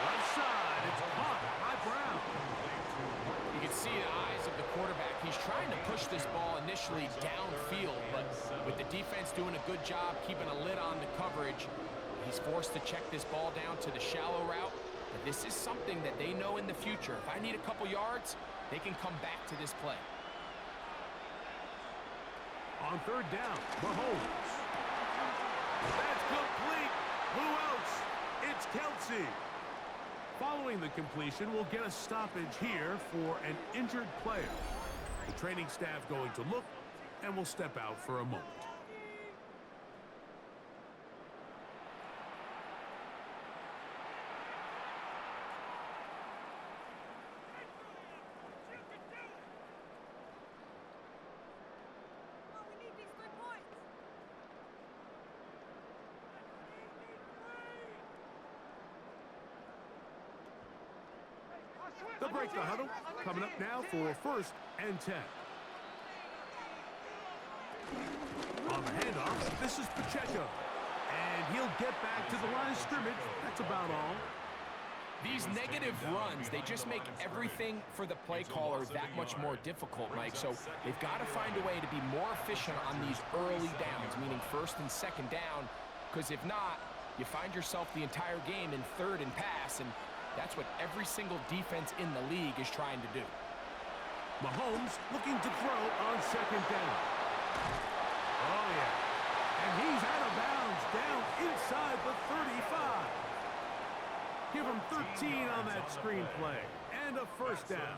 Left side, it's caught by Brown. You can see the eyes of the quarterback. He's trying to push this ball initially downfield, but with the defense doing a good job keeping a lid on the coverage, he's forced to check this ball down to the shallow route. But this is something that they know in the future. If I need a couple yards, they can come back to this play. On third down, Mahomes. That's complete. Who else? It's Kelsey. Following the completion, we'll get a stoppage here for an injured player. The training staff going to look, and we'll step out for a moment. They'll break the huddle. Coming up now for first and 10. On the handoff, this is Pacheco. And he'll get back to the line of scrimmage. That's about all. These negative runs, they just make everything for the play caller that much more difficult, Mike. So they've got to find a way to be more efficient on these early downs, meaning first and second down, because if not, you find yourself the entire game in third and pass, and that's what every single defense in the league is trying to do. Mahomes looking to throw on second down. Oh, yeah. And he's out of bounds down inside the 35. Give him 13 on that screenplay. And a first down.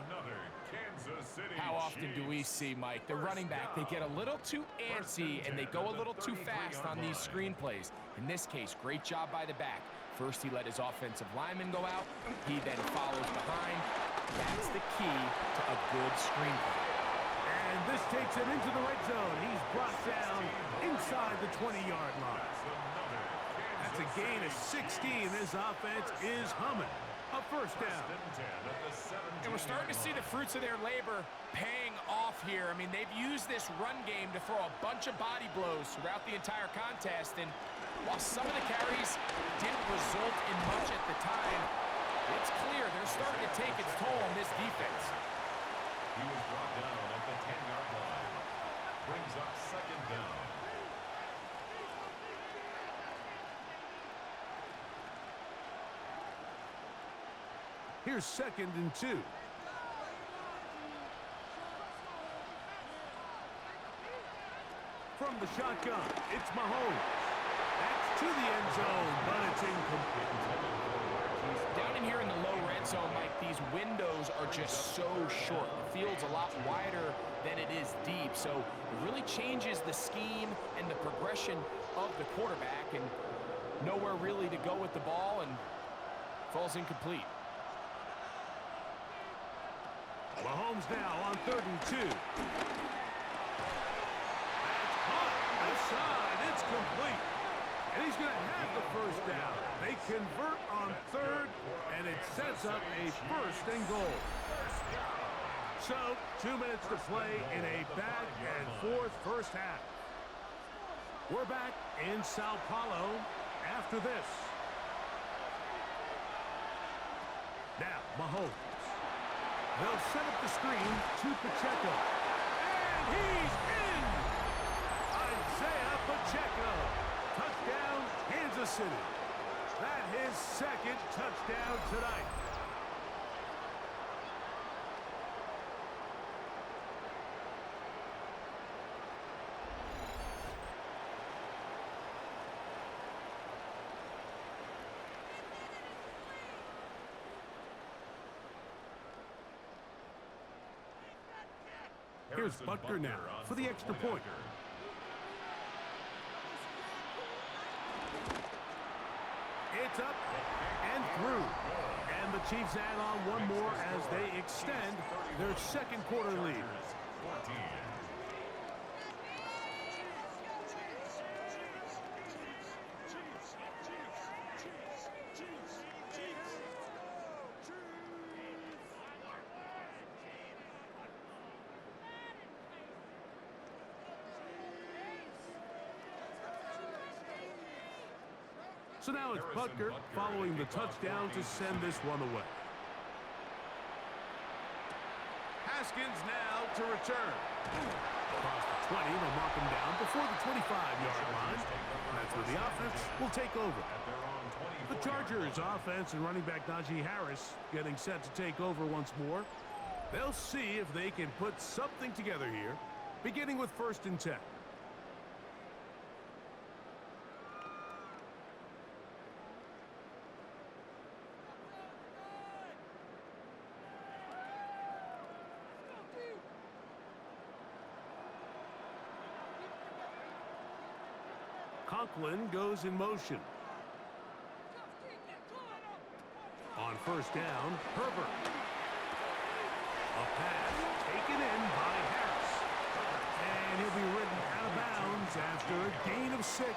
How often do we see, Mike, the running back, they get a little too antsy and they go a little too fast on these screenplays. In this case, great job by the back. First, he let his offensive lineman go out. He then follows behind. That's the key to a good screenplay. And this takes him into the red zone. He's brought down inside the 20-yard line. That's a gain of 16. This offense is humming. A first down. And we're starting to see the fruits of their labor paying off here. I mean, they've used this run game to throw a bunch of body blows throughout the entire contest. And while some of the carries didn't result in much at the time, it's clear they're starting to take its toll on this defense. He was brought down at the 10-yard line. Brings up second down. Here's second and 2. From the shotgun, it's Mahomes. That's to the end zone, but it's incomplete. Down in here in the low red zone, Mike, these windows are just so short. The field's a lot wider than it is deep, so it really changes the scheme and the progression of the quarterback, and nowhere really to go with the ball, and falls incomplete. Mahomes now on third and 2. That's caught. Outside. It's complete. And he's going to have the first down. They convert on third, and it sets up a first and goal. So, 2 minutes to play in a back-and-forth first half. We're back in Sao Paulo after this. Now, Mahomes. They'll set up the screen to Pacheco. And he's in! Isaiah Pacheco. Touchdown, Kansas City. That's his second touchdown tonight. Here's Butker now for the extra point. It's up and through. And the Chiefs add on one more as they extend their second quarter lead. So now it's Butker following the touchdown to send this one away. Haskins now to return. Across the 20, they'll mark him down before the 25-yard line. That's where the offense will take over. The Chargers offense and running back Najee Harris getting set to take over once more. They'll see if they can put something together here, beginning with 1st and 10. Conklin goes in motion. On 1st down, Herbert. A pass taken in by Harris. And he'll be ridden out of bounds after a gain of 6.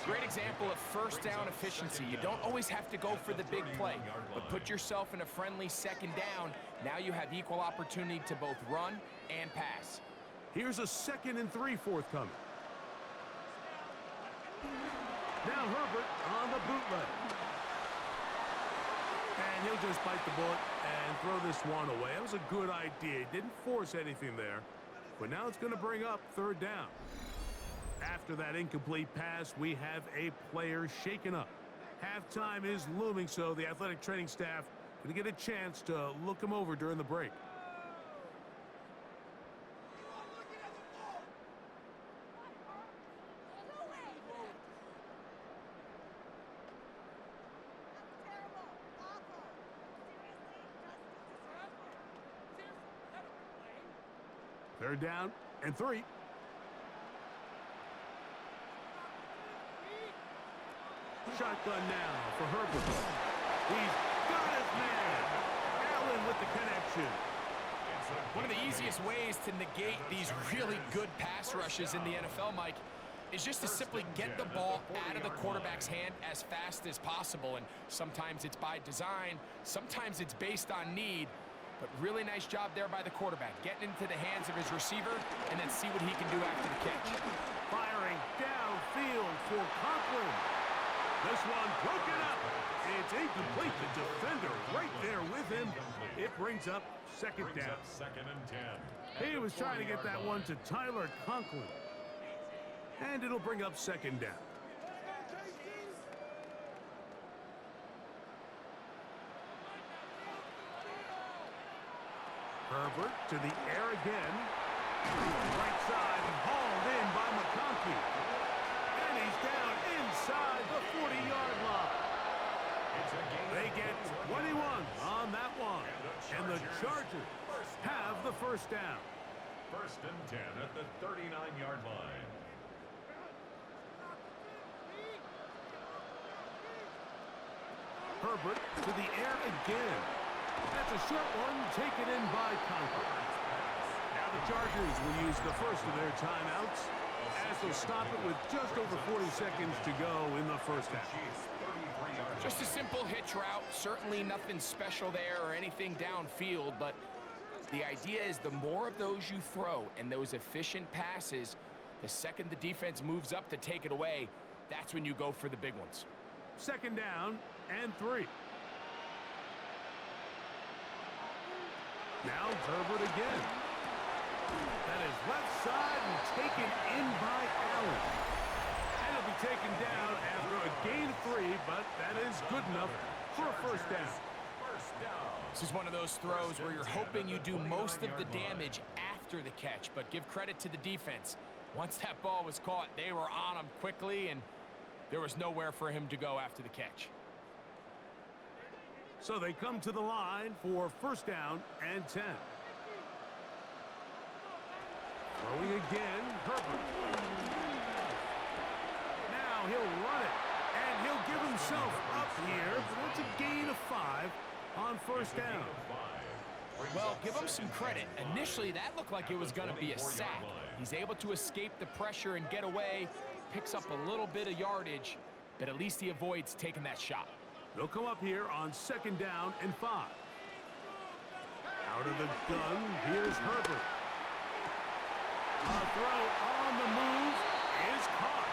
Great example of 1st down efficiency. You don't always have to go for the big play, but put yourself in a friendly 2nd down. Now you have equal opportunity to both run and pass. Here's a 2nd and 3 forthcoming. Now Herbert on the bootleg. And he'll just bite the bullet and throw this one away. That was a good idea. Didn't force anything there. But now it's going to bring up 3rd down. After that incomplete pass, we have a player shaken up. Halftime is looming, so the athletic training staff going to get a chance to look him over during the break. Third down and 3. Shotgun now for Herbert. He's got his man. Allen with the connection. One of the easiest ways to negate these really good pass rushes in the NFL, Mike, is just to simply get the ball out of the quarterback's hand as fast as possible. And sometimes it's by design, sometimes it's based on need. But really nice job there by the quarterback, getting into the hands of his receiver, and then see what he can do after the catch. Firing downfield for Conklin. This one broken up. It's incomplete. The defender right there with him. It brings up 2nd down. 2nd and 10. He was trying to get that one to Tyler Conklin. And it'll bring up 2nd down. Herbert to the air again. Right side and hauled in by McConkey. And he's down inside the 40-yard line. They get 21 on that one. And the Chargers have the 1st down. 1st and 10 at the 39-yard line. Herbert to the air again. That's a short one taken in by Conklin. Now the Chargers will use the first of their timeouts as they'll stop it with just over 40 seconds to go in the 1st half. Just a simple hitch route. Certainly nothing special there or anything downfield, but the idea is the more of those you throw and those efficient passes, the second the defense moves up to take it away, that's when you go for the big ones. 2nd down and 3. Now Herbert again. That is left side and taken in by Allen. And he'll be taken down after a gain of 3, but that is good enough for a first down. This is one of those throws where you're hoping you do most of the damage after the catch, but give credit to the defense. Once that ball was caught, they were on him quickly, and there was nowhere for him to go after the catch. So they come to the line for first down and 10. Throwing again, Herbert. Now he'll run it, and he'll give himself up here, but that's a gain of 5 on first down. Well, give him some credit. Initially, that looked like it was going to be a sack. He's able to escape the pressure and get away, picks up a little bit of yardage, but at least he avoids taking that shot. They'll come up here on second down and 5. Out of the gun, here's Herbert. A throw on the move is caught.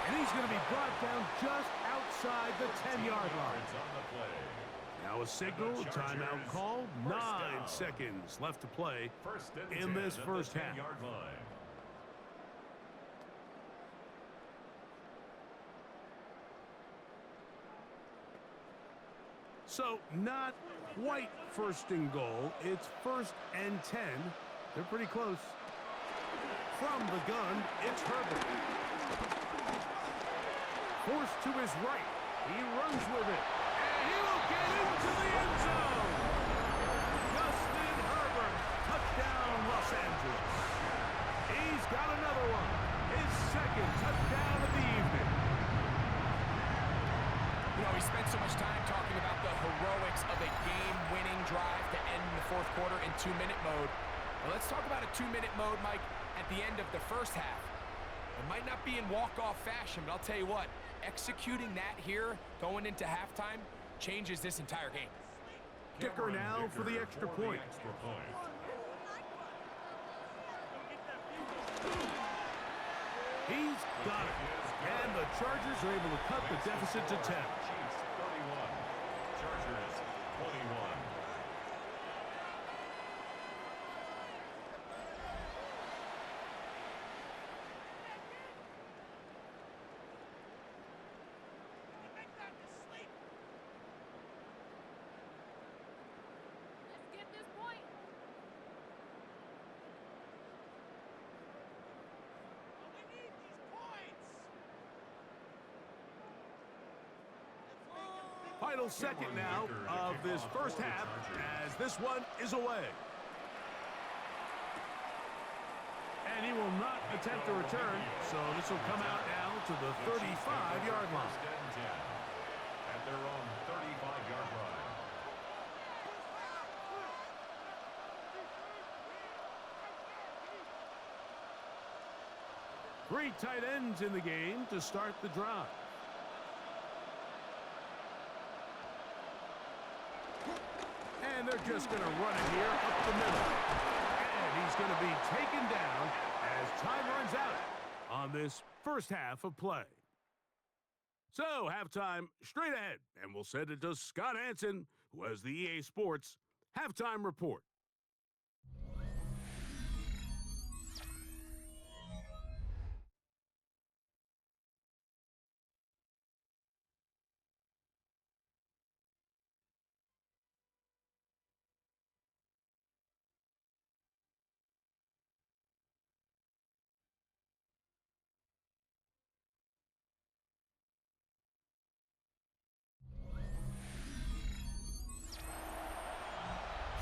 And he's going to be brought down just outside the 10-yard line. Now a signal, timeout called. 9 seconds left to play in this first half. So not quite first and goal. It's first and 10. They're pretty close. From the gun, it's Herbert. Forced to his right. He runs with it. And he will get into the end zone. Justin Herbert. Touchdown, Los Angeles. He's got another one. His second touchdown of the evening. You know, we spent so much time talking about the heroics of a game-winning drive to end the fourth quarter in 2-minute mode. Well, let's talk about a 2-minute mode, Mike, at the end of the first half. It might not be in walk-off fashion, but I'll tell you what, executing that here, going into halftime, changes this entire game. Dicker now for the extra point. He's got it. And the Chargers are able to cut the deficit to 10. Chiefs 31, Chargers 21. Final second now of this first half as this one is away. And he will not attempt a return, so this will come out now to the 35-yard line. At their own 35-yard line. Three tight ends in the game to start the drive. And they're just going to run it here up the middle. And he's going to be taken down as time runs out on this first half of play. So, halftime straight ahead. And we'll send it to Scott Hansen, who has the EA Sports Halftime Report.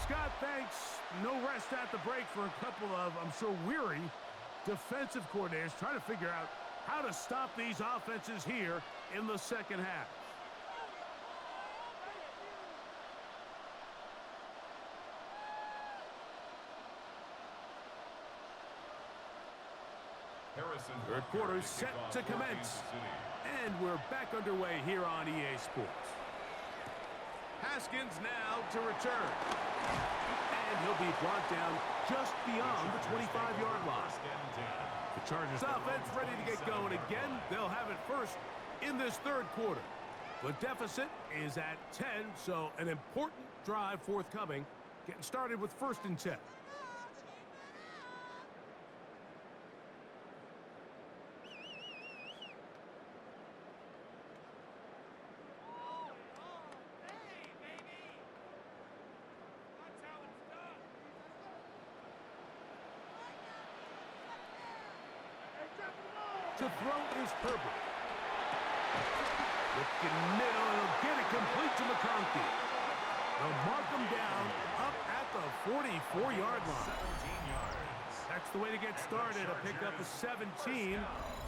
Scott, thanks. No rest at the break for a couple of, I'm sure, weary defensive coordinators trying to figure out how to stop these offenses here in the second half. Third quarter set to commence. And we're back underway here on EA Sports. Haskins now to return. And he'll be brought down just beyond the 25-yard line. The Chargers offense ready to get going again. They'll have it first in this third quarter. The deficit is at 10, so an important drive forthcoming Getting started with 1st and 10. To throw is Herbert. Looking middle, and he'll get it complete to McConkey. They'll mark him down up at the 44-yard line. 17 yards. That's the way to get started. A pickup of 17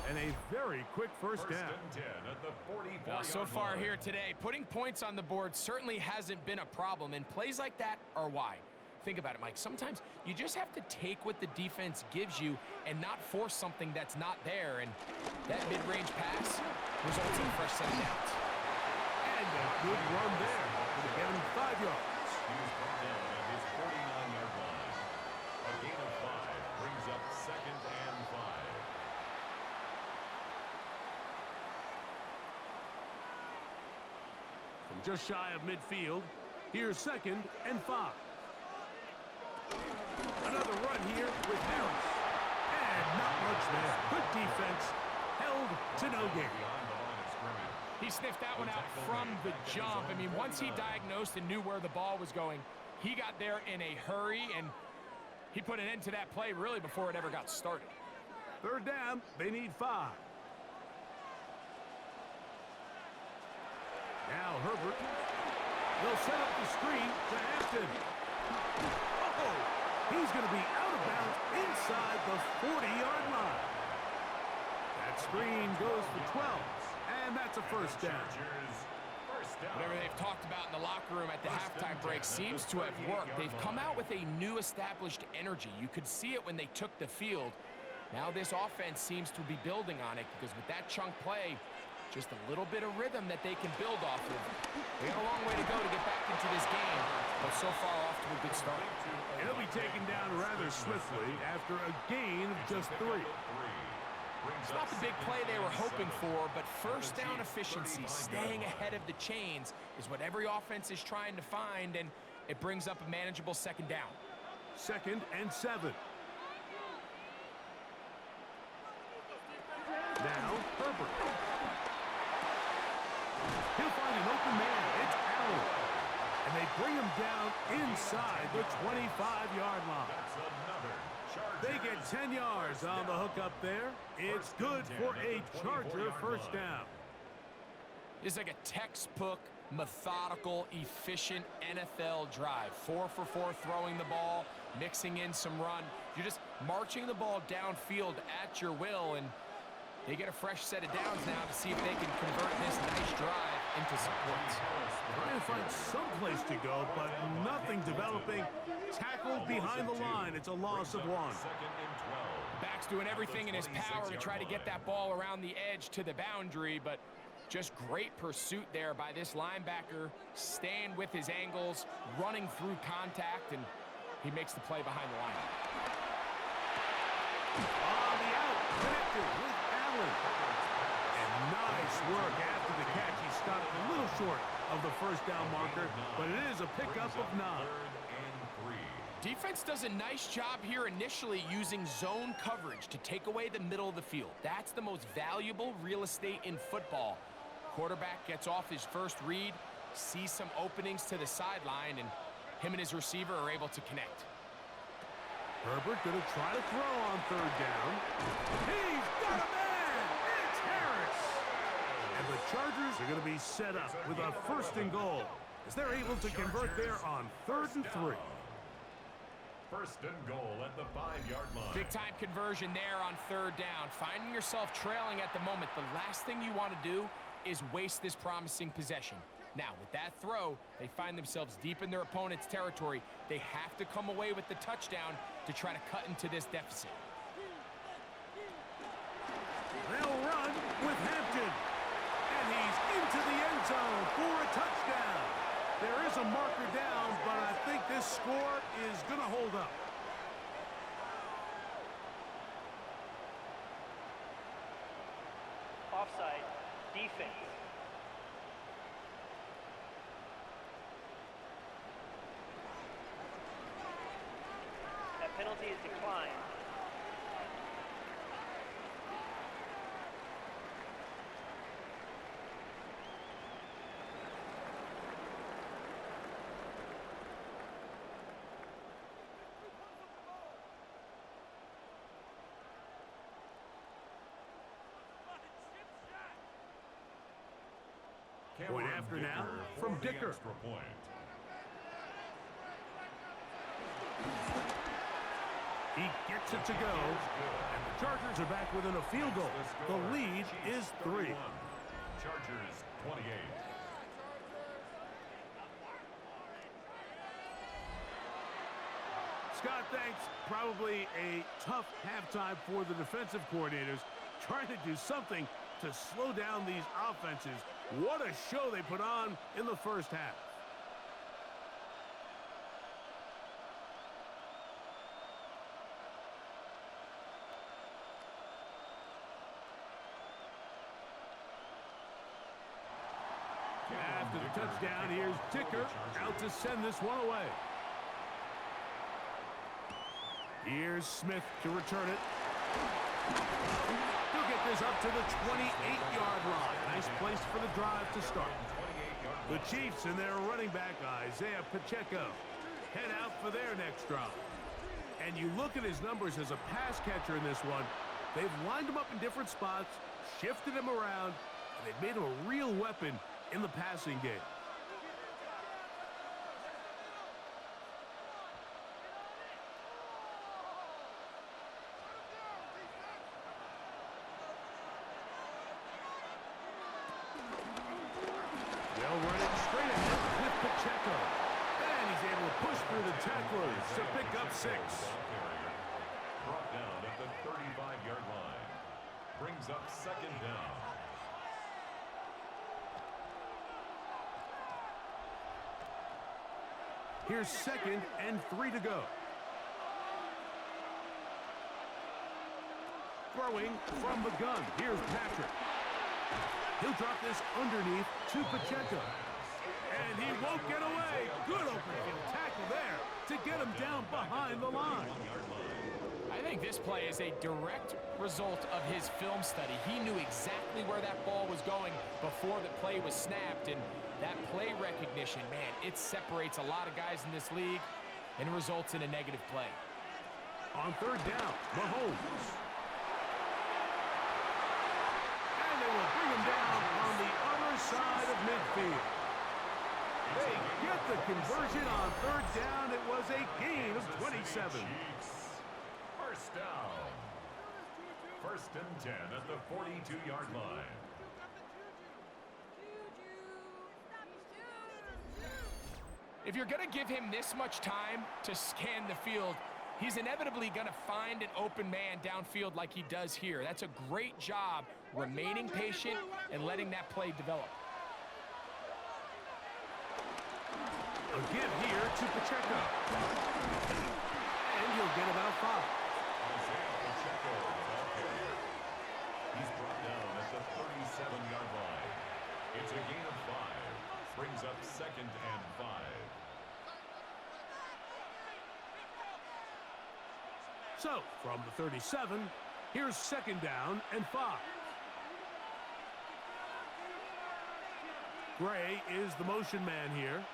and a very quick first First down. and 10 at the 44-yard So far line. here today, putting points on the board certainly hasn't been a problem, and plays like that are why. Think about it, Mike. Sometimes you just have to take what the defense gives you and not force something that's not there. And that mid-range pass results in fresh set of downs. And a good run there. Gonna get him 5 yards. He was brought down at his 49-yard line. A gain of 5 brings up 2nd and 5. From just shy of midfield, here's 2nd and 5. Another run here with Harris. And not much there. Good defense. Held to no gain. Beyond the line of scrimmage. He sniffed that one out from the jump. I mean, once he diagnosed and knew where the ball was going, he got there in a hurry, and he put an end to that play really before it ever got started. 3rd down, they need 5. Now Herbert. They'll set up the screen to Hampton. Oh, he's going to be out of bounds inside the 40-yard line. That screen goes for 12, and that's a first down. Chargers, first down. Whatever they've talked about in the locker room at the halftime break seems to have worked. They've come out with a new established energy. You could see it when they took the field. Now this offense seems to be building on it, because with that chunk play, just a little bit of rhythm that they can build off of. They got a long way to go to get back into this game, but so far off to a good start. He'll be taken down rather swiftly after a gain of just 3. It's not the big play they were hoping for, but first down efficiency, staying ahead of the chains, is what every offense is trying to find, and it brings up a manageable 2nd down. 2nd and 7. Now Herbert. He'll find an open man. It's Allen. And they bring him down inside the 25-yard line. That's another Chargers. They get 10 yards on the hook up there. It's good for a Charger first down. It's like a textbook, methodical, efficient NFL drive. 4 for 4 throwing the ball, mixing in some run. You're just marching the ball downfield at your will, and they get a fresh set of downs now to see if they can convert this nice drive into some points. Trying to find some place to go, but nothing developing. Tackled behind the line. It's a loss of 1. 2nd and 12. Back's doing everything in his power to try to get that ball around the edge to the boundary, but just great pursuit there by this linebacker, staying with his angles, running through contact, and he makes the play behind the line. On the out, connected with Allen. And nice work after the catch. He stopped a little short of the first down marker, but it is a pickup of 9. 3rd and 3. Defense does a nice job here initially using zone coverage to take away the middle of the field. That's the most valuable real estate in football. Quarterback gets off his first read, sees some openings to the sideline, and him and his receiver are able to connect. Herbert going to try to throw on 3rd down. He's got a man! It's Harris! And the Chargers are going to be set up with a 1st and goal, as they're able to convert there on 3rd and 3. 1st and goal at the 5-yard line. Big time conversion there on 3rd down. Finding yourself trailing at the moment, the last thing you want to do is waste this promising possession. Now, with that throw, they find themselves deep in their opponent's territory. They have to come away with the touchdown to try to cut into this deficit. They'll run with Hampton. And he's into the end zone for a touchdown. There is a marker down, but I think this score is going to hold up. Offside, defense. Point Cameron after now Dicker from for the Dicker. extra point. He gets it to go, and the Chargers are back within a field goal. The lead is 3. Chargers 28. Scott, thanks. Probably a tough halftime for the defensive coordinators, trying to do something to slow down these offenses. What a show they put on in the first half. After the touchdown, here's Dicker out to send this one away. Here's Smith to return it. He'll get this up to the 28-yard line. Nice place for the drive to start. The Chiefs and their running back, Isaiah Pacheco, head out for their next drive. And you look at his numbers as a pass catcher in this one. They've lined him up in different spots, shifted him around, and they've made him a real weapon in the passing game. They'll run it straight ahead with Pacheco. And he's able to push through the tacklers to pick up 6. Brought down at the 35-yard line. Brings up second down. Here's 2nd and 3 to go. Throwing from the gun. Here's Patrick. He'll drop this underneath to Pacheco. And he won't get away. Good open field tackle there to get him down behind the line. I think this play is a direct result of his film study. He knew exactly where that ball was going before the play was snapped, and that play recognition, man, it separates a lot of guys in this league and results in a negative play. On 3rd down, Mahomes. And they will bring him down on the other side of midfield. They get the conversion on 3rd down. It was a gain of 27. First down. 1st and 10 at the 42-yard line. If you're going to give him this much time to scan the field, he's inevitably going to find an open man downfield like he does here. That's a great job remaining patient and letting that play develop. A give here to Pacheco. And he'll get about 5. Isaiah Pacheco, the ball carrier. He's brought down at the 37-yard line. It's a gain of 5. Brings up 2nd and 5. So, from the 37, here's 2nd down and 5. Gray is the motion man here.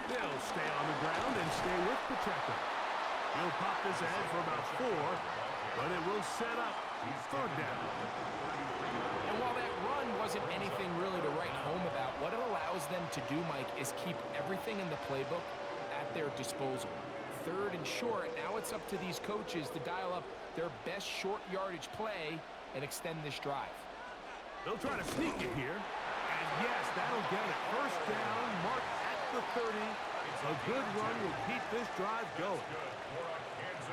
They'll stay on the ground and stay with Pacheco. He'll pop this ahead for about 4, but it will set up 3rd down. And while that run wasn't anything really to write home about, what it allows them to do, Mike, is keep everything in the playbook at their disposal. 3rd and short, now it's up to these coaches to dial up their best short yardage play and extend this drive. They'll try to sneak it here. And yes, that'll get it. 1st down, marked at the 30. A good run will keep this drive going.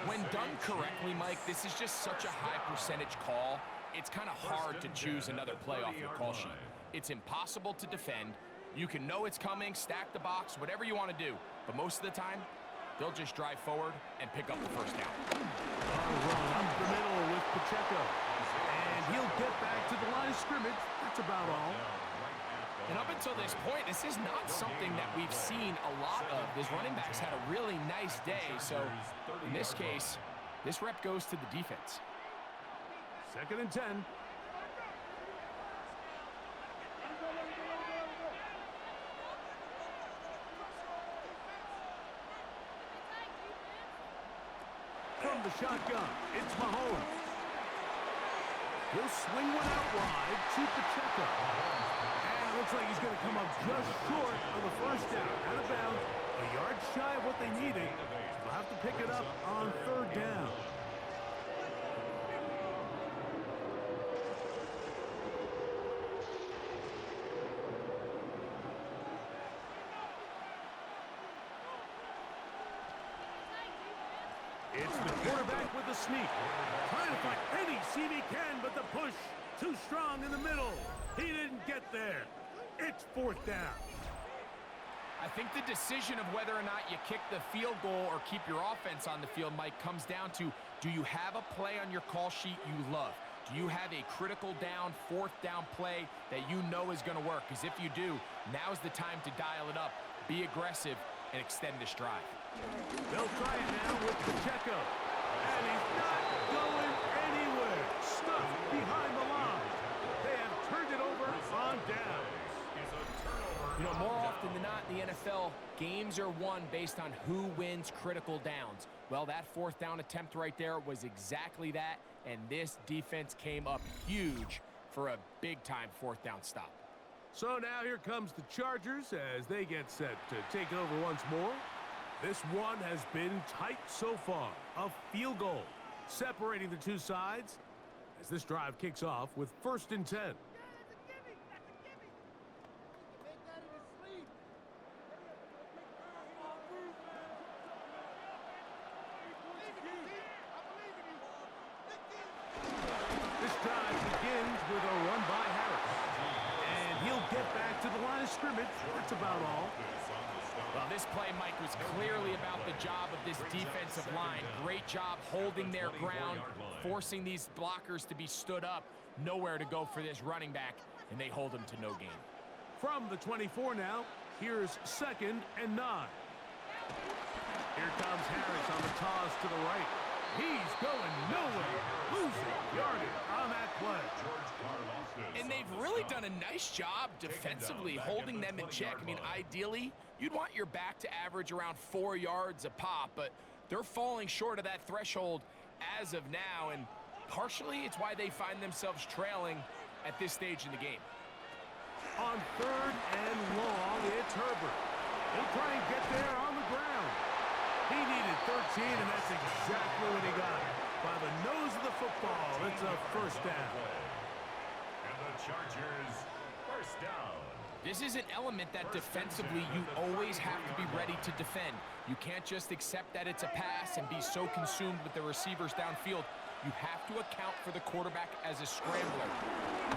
When done correctly, Mike, this is just such a high percentage call. It's kind of hard to choose another play off your call sheet. It's impossible to defend. You can know it's coming, stack the box, whatever you want to do. But most of the time, they'll just drive forward and pick up the 1st down. Run up the middle with Pacheco. And he'll get back to the line of scrimmage. That's about all. And up until this point, this is not something that we've seen a lot of. This running back's had a really nice day. So in this case, this rep goes to the defense. 2nd and 10. From the shotgun, it's Mahomes. He'll swing one out wide to Pacheco. And it looks like he's going to come up just short of the first down. Out of bounds, a yard shy of what they needed. They'll have to pick it up on third down. It's the quarterback with the sneak. Trying to find any seam he can, but the push too strong in the middle. He didn't get there. It's fourth down. I think the decision of whether or not you kick the field goal or keep your offense on the field, Mike, comes down to, do you have a play on your call sheet you love? Do you have a critical down, fourth down play that you know is going to work? Because if you do, now's the time to dial it up, be aggressive, and extend this drive. They'll try it now with Pacheco. And he's not going anywhere. Stuffed behind the line. They have turned it over on downs. You know, more often than not in the NFL, games are won based on who wins critical downs. Well, that fourth down attempt right there was exactly that, and this defense came up huge for a big-time fourth down stop. So now here comes the Chargers as they get set to take over once more. This one has been tight so far. A field goal separating the two sides as this drive kicks off with 1st and 10. This drive begins with a run by Harris. And he'll get back to the line of scrimmage. That's about all. Well, this play, Mike, was clearly about the job of this defensive line. Great job holding their ground, forcing these blockers to be stood up. Nowhere to go for this running back, and they hold him to no gain. From the 24 now, here's 2nd and 9. Here comes Harris on the toss to the right. He's going nowhere, losing yardage on that play. And they've really done a nice job defensively holding them in check. I mean, ideally, you'd want your back to average around 4 yards a pop, but they're falling short of that threshold as of now, and partially it's why they find themselves trailing at this stage in the game. On 3rd and long, it's Herbert. He'll try and get there on the ground. He needed 13, and that's exactly what he got. By the nose of the football, it's a first down. And the Chargers, first down. This is an element that defensively you always have to be ready to defend. You can't just accept that it's a pass and be so consumed with the receivers downfield. You have to account for the quarterback as a scrambler.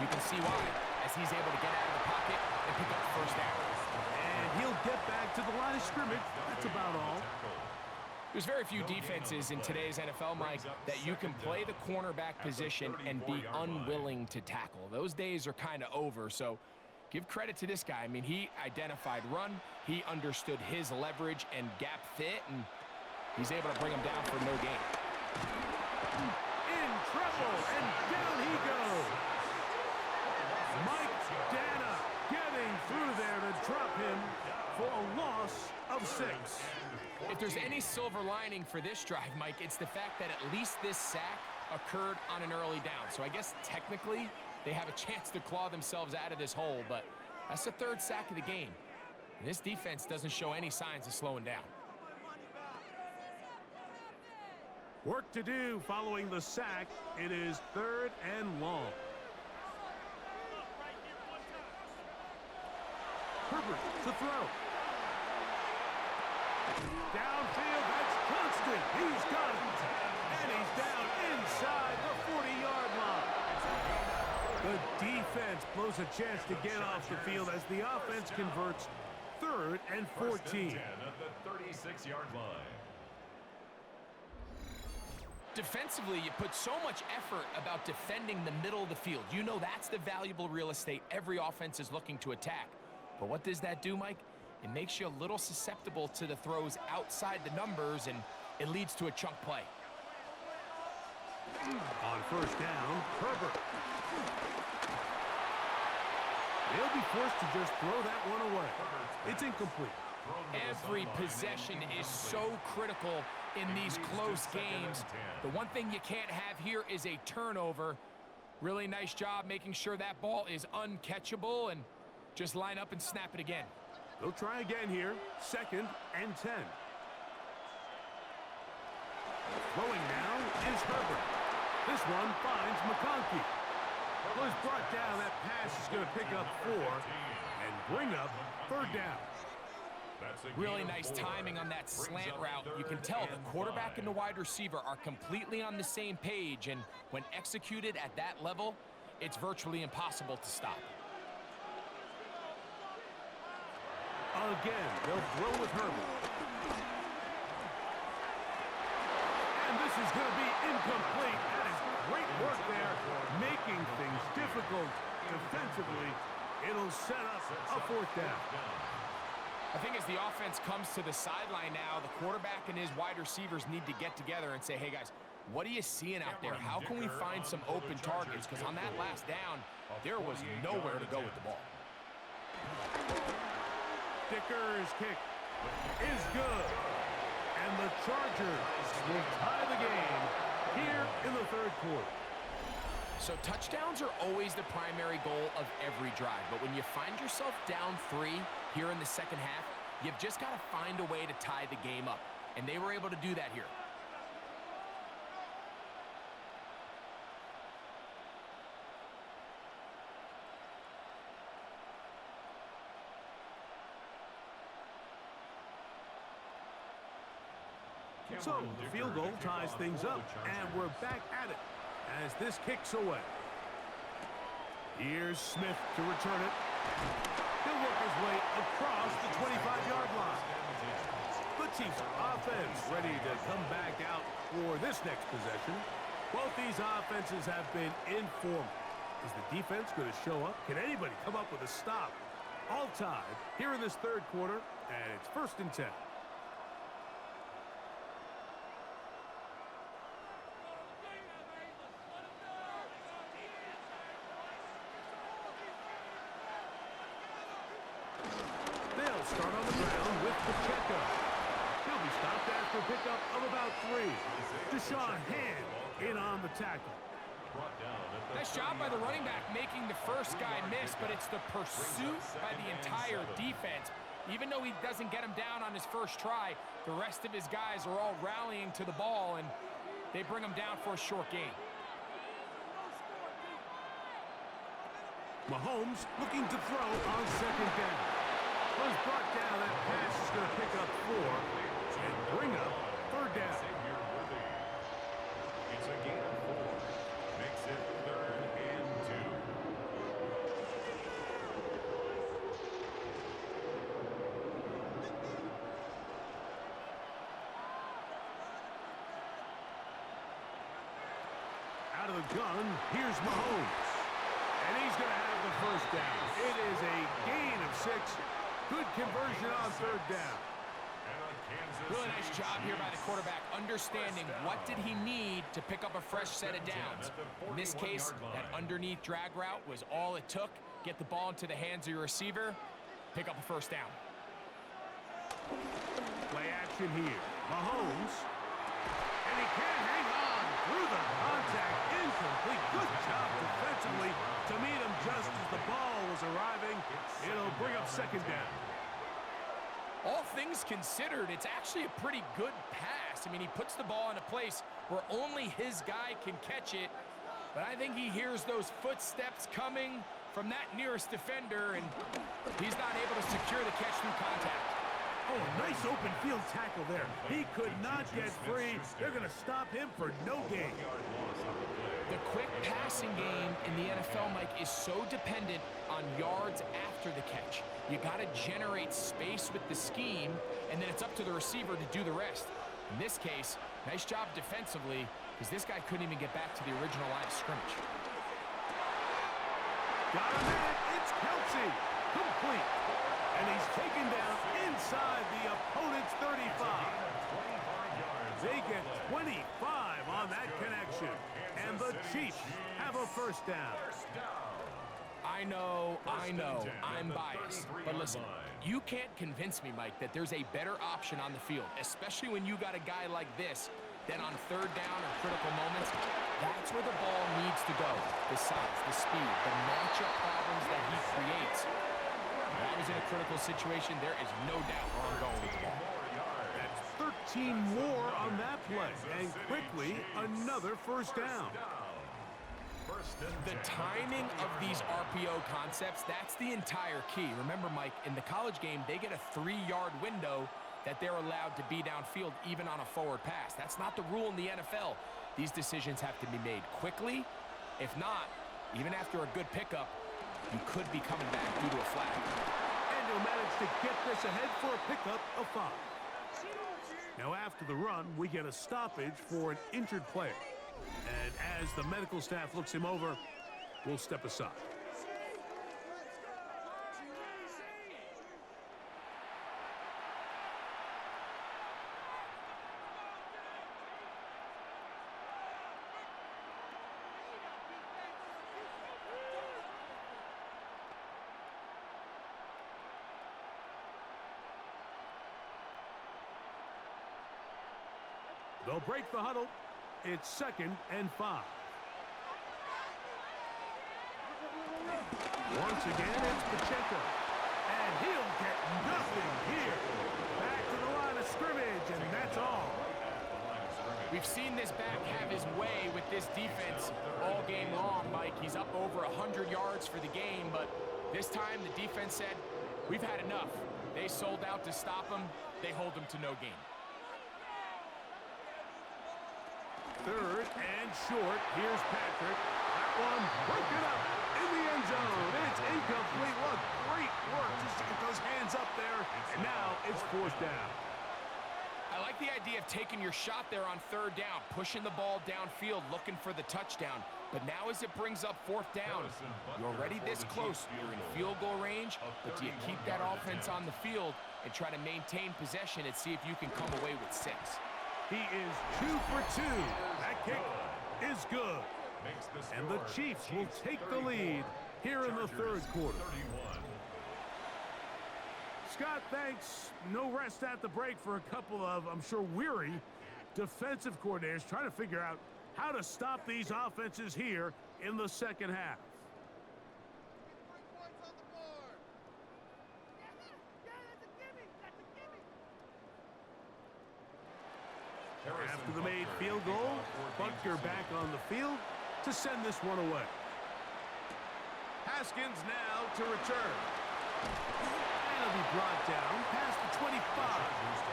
You can see why, as he's able to get out of the pocket and pick up the first down. And he'll get back to the line of scrimmage. That's about all. There's very few defenses in today's NFL, Mike, that you can play the cornerback position and be unwilling to tackle. Those days are kind of over, so give credit to this guy. I mean, he identified run, he understood his leverage and gap fit, and he's able to bring him down for no gain. In trouble, and down he goes. Mike Dana getting through there to drop him for a loss of 6. If there's any silver lining for this drive, Mike, it's the fact that at least this sack occurred on an early down. So I guess technically they have a chance to claw themselves out of this hole, but that's the 3rd sack of the game. And this defense doesn't show any signs of slowing down. Work to do following the sack. It is 3rd and long. Herbert to throw. Downfield, that's constant. He's got it. And he's down inside the 40-yard line. The defense blows a chance to get off the field as the offense converts 3rd and 14. 1st and 10 at the 36-yard line. Defensively, you put so much effort about defending the middle of the field. You know that's the valuable real estate every offense is looking to attack. But what does that do, Mike? It makes you a little susceptible to the throws outside the numbers, and it leads to a chunk play. On 1st down, Herbert. They'll be forced to just throw that one away. It's incomplete. Every possession is so critical in these close games. The one thing you can't have here is a turnover. Really nice job making sure that ball is uncatchable, and just line up and snap it again. They'll try again here. 2nd and 10. Throwing now is Herbert. This one finds McConkey. Was brought down. That pass is going to pick up 4 and bring up 3rd down. Really nice timing on that slant route. You can tell the quarterback and the wide receiver are completely on the same page, and when executed at that level, it's virtually impossible to stop. Again, they'll throw with Herbert. And this is going to be incomplete. That is great work there, making things difficult defensively. It'll set up a 4th down. I think as the offense comes to the sideline now, the quarterback and his wide receivers need to get together and say, hey, guys, what are you seeing out there? How can we find some open targets? Because on that last down, there was nowhere to go with the ball. Dicker's kick is good. And the Chargers will tie the game here in the 3rd quarter. So touchdowns are always the primary goal of every drive. But when you find yourself down 3 here in the 2nd half, you've just got to find a way to tie the game up. And they were able to do that here. So the field goal ties things up, and we're back at it as this kicks away. Here's Smith to return it. He'll work his way across the 25-yard line. The Chiefs offense ready to come back out for this next possession. Both these offenses have been informed. Is the defense going to show up? Can anybody come up with a stop? All tied here in this 3rd quarter, and it's 1st and 10. Start on the ground with Pacheco. He'll be stopped after a pickup of about 3. Deshaun Hand in on the tackle. Nice job by the running back making the first guy miss, but it's the pursuit by the entire defense. Even though he doesn't get him down on his first try, the rest of his guys are all rallying to the ball, and they bring him down for a short gain. Mahomes looking to throw on 2nd down. Was brought down. That pass is going to pick up 4 and bring up 3rd down. It's a gain of 4. Makes it 3rd and 2. Out of the gun, here's Mahomes. And he's going to have the 1st down. It is a gain of 6. Good conversion on 3rd down. Really nice job here by the quarterback, understanding what did he need to pick up a fresh set of downs. In this case, that underneath drag route was all it took. Get the ball into the hands of your receiver, pick up a 1st down. Play action here. Mahomes. And he can't hang on through the contact. Incomplete. Good job defensively to meet him just as the ball was arriving. It'll bring up 2nd down. All things considered, it's actually a pretty good pass. I mean, he puts the ball in a place where only his guy can catch it. But I think he hears those footsteps coming from that nearest defender, and he's not able to secure the catch through contact. Oh, nice open field tackle there. He could not get free. They're going to stop him for no gain. The quick passing game in the NFL, Mike, is so dependent on yards after the catch. You got to generate space with the scheme, and then it's up to the receiver to do the rest. In this case, nice job defensively, because this guy couldn't even get back to the original line of scrimmage. Got him in it. It's Kelsey. Complete. And he's taken down inside the opponent's 35. They get 25 on that connection. And the Chiefs have a 1st down. I know, I'm biased. But listen, you can't convince me, Mike, that there's a better option on the field, especially when you got a guy like this Then on third down or critical moments, that's where the ball needs to go. The size, the speed, the matchup problems that he creates. If that was in a critical situation, there is no doubt where I'm going with the ball. That's 13 more on that play. And quickly, another first down. The timing of these RPO concepts, that's the entire key. Remember, Mike, in the college game, they get a 3-yard window that they're allowed to be downfield even on a forward pass. That's not the rule in the NFL. These decisions have to be made quickly. If not, even after a good pickup, you could be coming back due to a flag. And he'll manage to get this ahead for a pickup of 5. Now after the run, we get a stoppage for an injured player. And as the medical staff looks him over, we'll step aside. They'll break the huddle. It's 2nd and 5. Once again, it's Pacheco. And he'll get nothing here. Back to the line of scrimmage, and that's all. We've seen this back have his way with this defense all game long, Mike. He's up over 100 yards for the game, but this time the defense said, we've had enough. They sold out to stop him. They hold him to no gain. 3rd and short. Here's Patrick. That one broken up in the end zone. It's incomplete. What great work just to get those hands up there. And now it's 4th down. I like the idea of taking your shot there on 3rd down, pushing the ball downfield, looking for the touchdown. But now as it brings up 4th down, you're already this close. You're in field goal range, but do you keep that offense on the field and try to maintain possession and see if you can come away with 6? He is 2 for 2. That kick is good. And the Chiefs will take the lead here in the 3rd quarter. Scott, thanks. No rest at the break for a couple of, I'm sure, weary defensive coordinators trying to figure out how to stop these offenses here in the 2nd half. After the made field goal, Butker back on the field to send this one away. Haskins now to return. And he'll be brought down past the 25.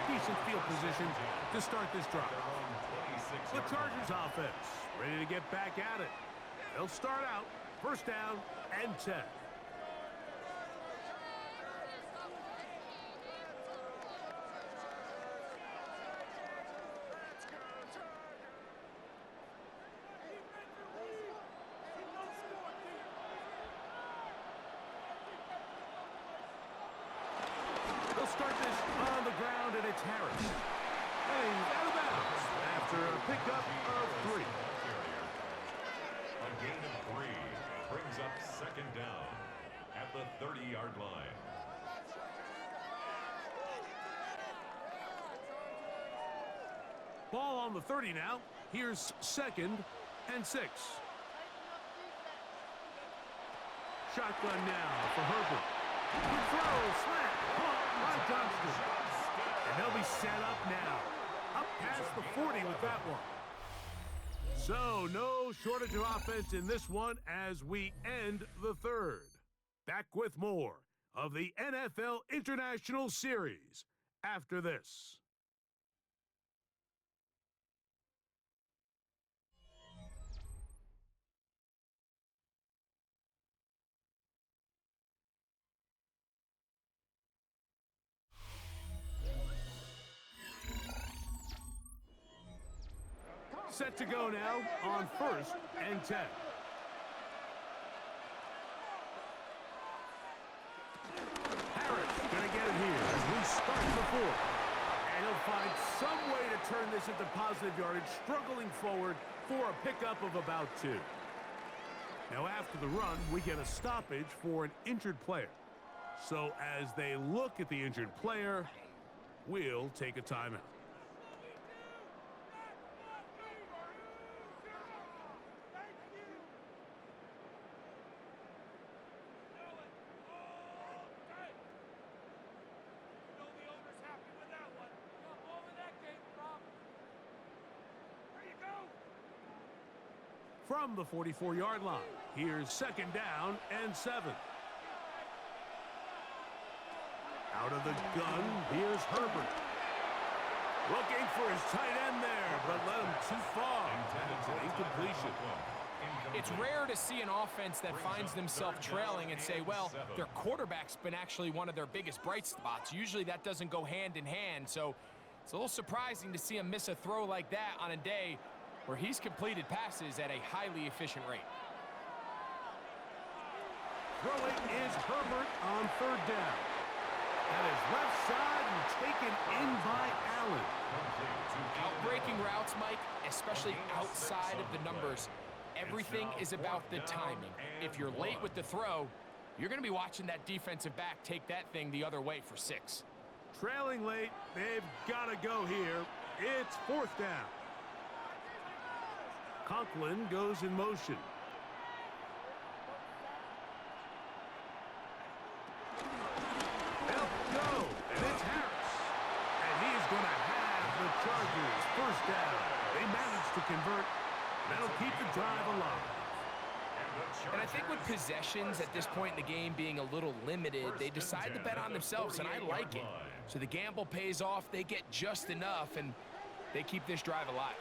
Decent field position to start this drive. The Chargers offense ready to get back at it. They'll start out 1st down and 10. Start this on the ground, and it's Harris. And he's out of bounds after a pickup of 3. A gain of 3 brings up 2nd down at the 30-yard line. Ball on the 30 now. Here's 2nd and 6. Shotgun now for Herbert. Good throw, slant, caught by Johnston. And they'll be set up now. Up past the 40 with that one. So, no shortage of offense in this one as we end the 3rd. Back with more of the NFL International Series after this. Set to go now on 1st and 10. Harris going to get it here as we start the 4th. And he'll find some way to turn this into positive yardage, struggling forward for a pickup of about 2. Now after the run, we get a stoppage for an injured player. So as they look at the injured player, we'll take a timeout. from the 44-yard line. Here's 2nd down and 7. Out of the gun, here's Herbert. Looking for his tight end there, but led him too far. Incompletion. It's rare to see an offense that finds themselves trailing and say, well, their quarterback's been actually one of their biggest bright spots. Usually that doesn't go hand in hand, so it's a little surprising to see him miss a throw like that on a day where he's completed passes at a highly efficient rate. Throwing is Herbert on 3rd down. That is left side and taken in by Allen. Outbreaking routes, Mike, especially outside of the numbers, everything is about the timing. If you're late with the throw, you're going to be watching that defensive back take that thing the other way for 6. Trailing late, they've got to go here. It's 4th down. Conklin goes in motion. They'll go, and it's Harris. And he is going to have the Chargers 1st down. They managed to convert. That'll keep the drive alive. And I think with possessions at this point in the game being a little limited, they decide to bet on themselves, and I like it. So the gamble pays off, they get just enough, and they keep this drive alive.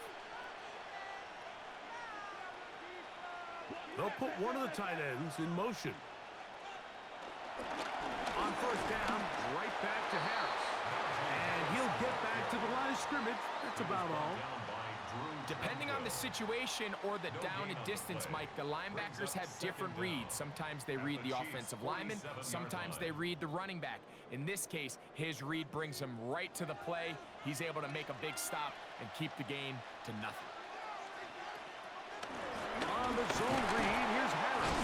They'll put one of the tight ends in motion. On 1st down, right back to Harris. And he'll get back to the line of scrimmage. That's about all. Depending on the situation or the down and distance, Mike, the linebackers have different reads. Sometimes they read the offensive lineman. Sometimes they read the running back. In this case, his read brings him right to the play. He's able to make a big stop and keep the game to nothing. On the zone read, here's Harris.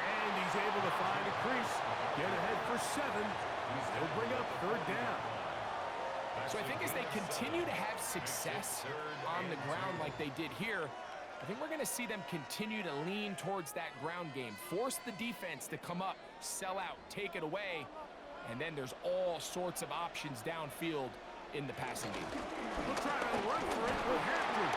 And he's able to find a crease. Get ahead for 7. He'll bring up 3rd down. So I think as they continue to have success on the ground like they did here, I think we're going to see them continue to lean towards that ground game, force the defense to come up, sell out, take it away, and then there's all sorts of options downfield in the passing game. We'll try to run for it with Hampton.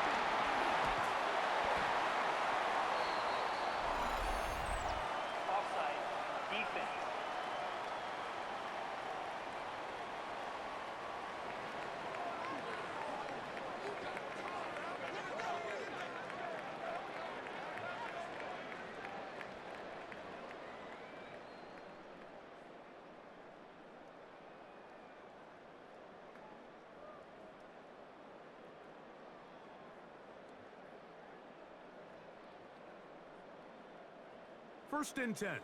Offside. Defense. First and 10. On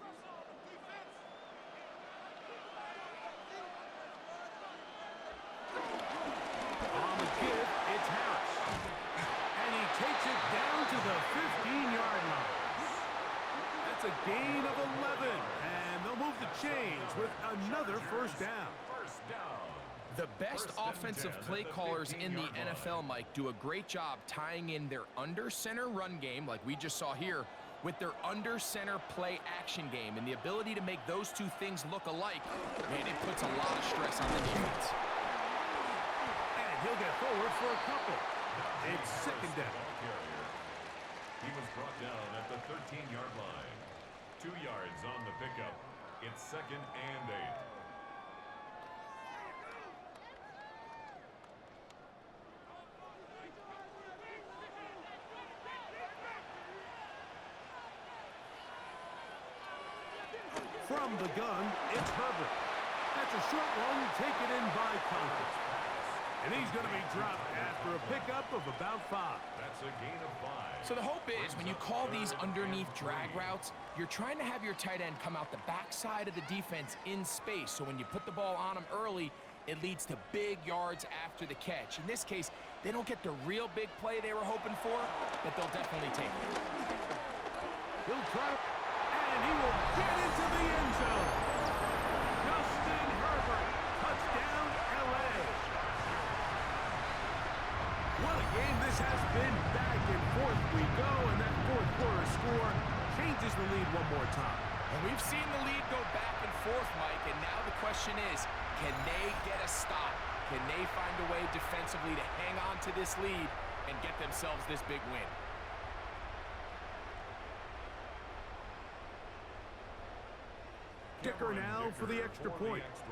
the give, it's Harris. And he takes it down to the 15-yard line. That's a gain of 11. And they'll move the chains with another 1st down. The best offensive play callers in the NFL, Mike, do a great job tying in their under-center run game, like we just saw here, with their under-center play action game, and the ability to make those two things look alike, man, it puts a lot of stress on the defense. And he'll get forward for a couple. It's 2nd down. He was brought down at the 13-yard line. 2 yards on the pickup. It's 2nd and 8. From the gun, it's Herbert. That's a short one taken in by Conklin. And he's going to be dropped after a pickup of about 5. That's a gain of 5. So the hope is when you call these underneath drag routes, you're trying to have your tight end come out the backside of the defense in space. So when you put the ball on him early, it leads to big yards after the catch. In this case, they don't get the real big play they were hoping for, but they'll definitely take it. He'll try, and he will get into the end zone. Justin Herbert, touchdown, LA. What a game this has been. Back and forth we go, and that 4th quarter score changes the lead one more time. And we've seen the lead go back and forth, Mike, and now the question is, can they get a stop? Can they find a way defensively to hang on to this lead and get themselves this big win? Dicker now for the extra point. He's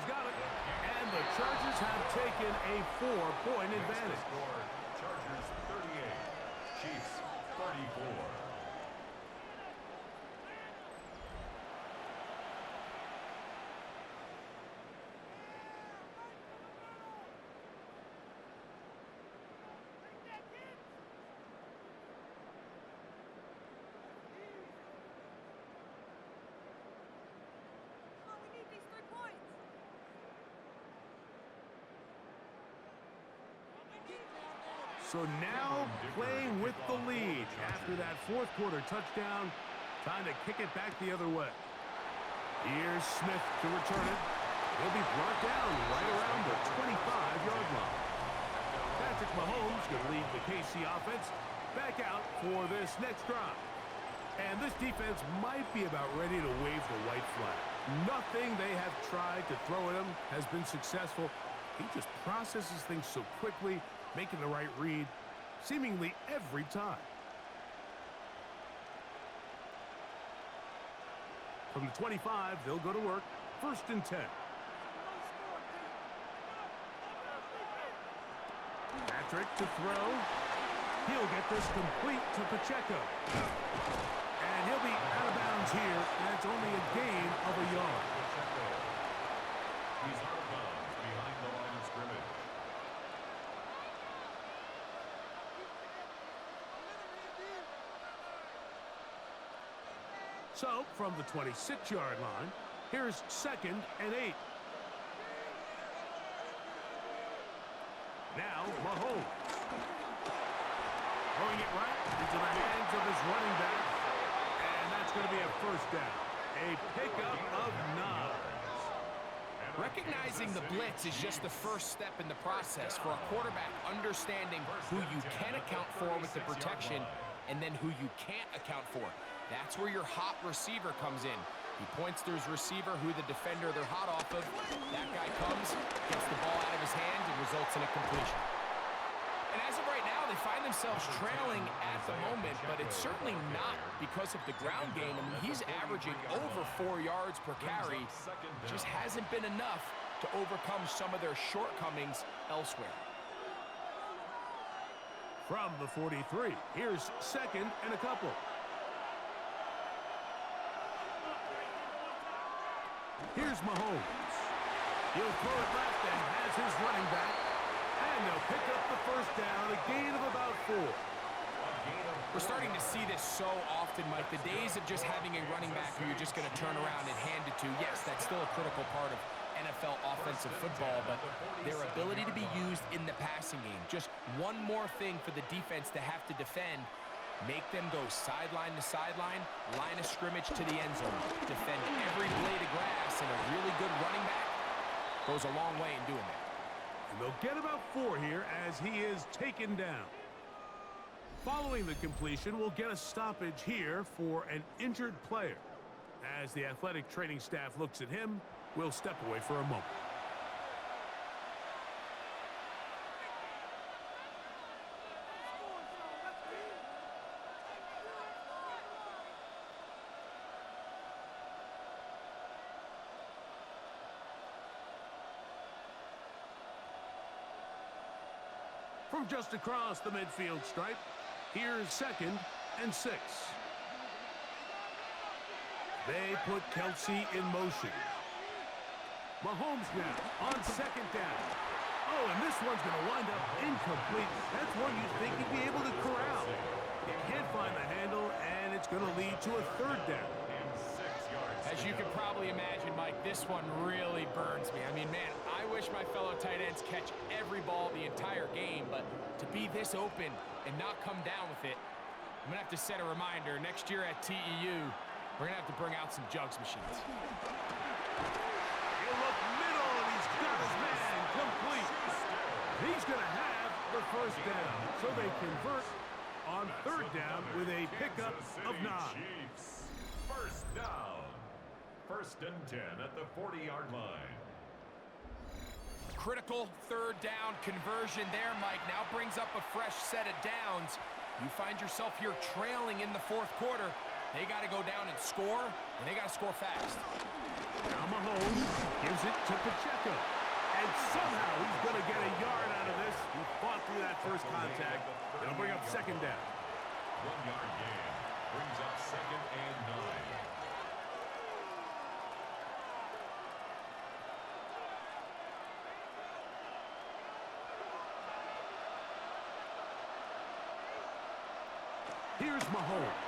got it. And the Chargers have taken a 4-point advantage. Chargers 38, Chiefs 34. So now playing with the lead after that fourth quarter touchdown. Time to kick it back the other way. Here's Smith to return it. He'll be brought down right around the 25-yard line. Patrick Mahomes going to lead the KC offense back out for this next drive. And this defense might be about ready to wave the white flag. Nothing they have tried to throw at him has been successful. He just processes things so quickly, making the right read seemingly every time. From the 25, they'll go to work. 1st and 10. Patrick to throw. He'll get this complete to Pacheco. And he'll be out of bounds here. That's only a gain of a yard. He's out of bounds behind the line of scrimmage. So, from the 26-yard line, here's 2nd and 8. Now, Mahomes. Throwing it right into the hands of his running back. And that's going to be a 1st down. A pickup of 9. Recognizing the blitz is just the first step in the process for a quarterback understanding who you can account for with the protection and then who you can't account for. That's where your hot receiver comes in. He points to his receiver who the defender they're hot off of. That guy comes, gets the ball out of his hand, and results in a completion. And as of right now, they find themselves trailing at the moment, but it's certainly not because of the ground game. I mean, he's averaging over 4 yards per carry. Just hasn't been enough to overcome some of their shortcomings elsewhere. From the 43, here's 2nd and a couple. Here's Mahomes. He'll throw it left and has his running back. And they'll pick up the 1st down, a gain of about 4. We're starting to see this so often, Mike. The days of just having a running back who you're just going to turn around and hand it to, yes, that's still a critical part of NFL offensive football, but their ability to be used in the passing game, just one more thing for the defense to have to defend. Make them go sideline to sideline, line of scrimmage to the end zone. Defend every blade of grass, and a really good running back goes a long way in doing that. And they'll get about 4 here as he is taken down. Following the completion, we'll get a stoppage here for an injured player. As the athletic training staff looks at him, we'll step away for a moment. From just across the midfield stripe, here's 2nd and 6. They put Kelsey in motion. Mahomes now on 2nd down. Oh, and this one's going to wind up incomplete. That's one you'd think he'd be able to corral. He can't find the handle, and it's going to lead to a 3rd down. As you can probably imagine, Mike, this one really burns me. I mean, man, I wish my fellow tight ends catch every ball the entire game, but to be this open and not come down with it, I'm going to have to set a reminder. Next year at TEU, we're going to have to bring out some jugs machines. He'll look middle, and he's got his man complete. He's going to have the 1st down, so they convert on 3rd down with a pickup of 9. 1st down. 1st and 10 at the 40-yard line. Critical 3rd down conversion there, Mike. Now brings up a fresh set of downs. You find yourself here trailing in the fourth quarter. They got to go down and score, and they got to score fast. Now Mahomes gives it to Pacheco. And somehow he's going to get a yard out of this. He fought through that first contact. It'll bring up second down. 1 yard gain brings up second and 9. Here's Mahomes.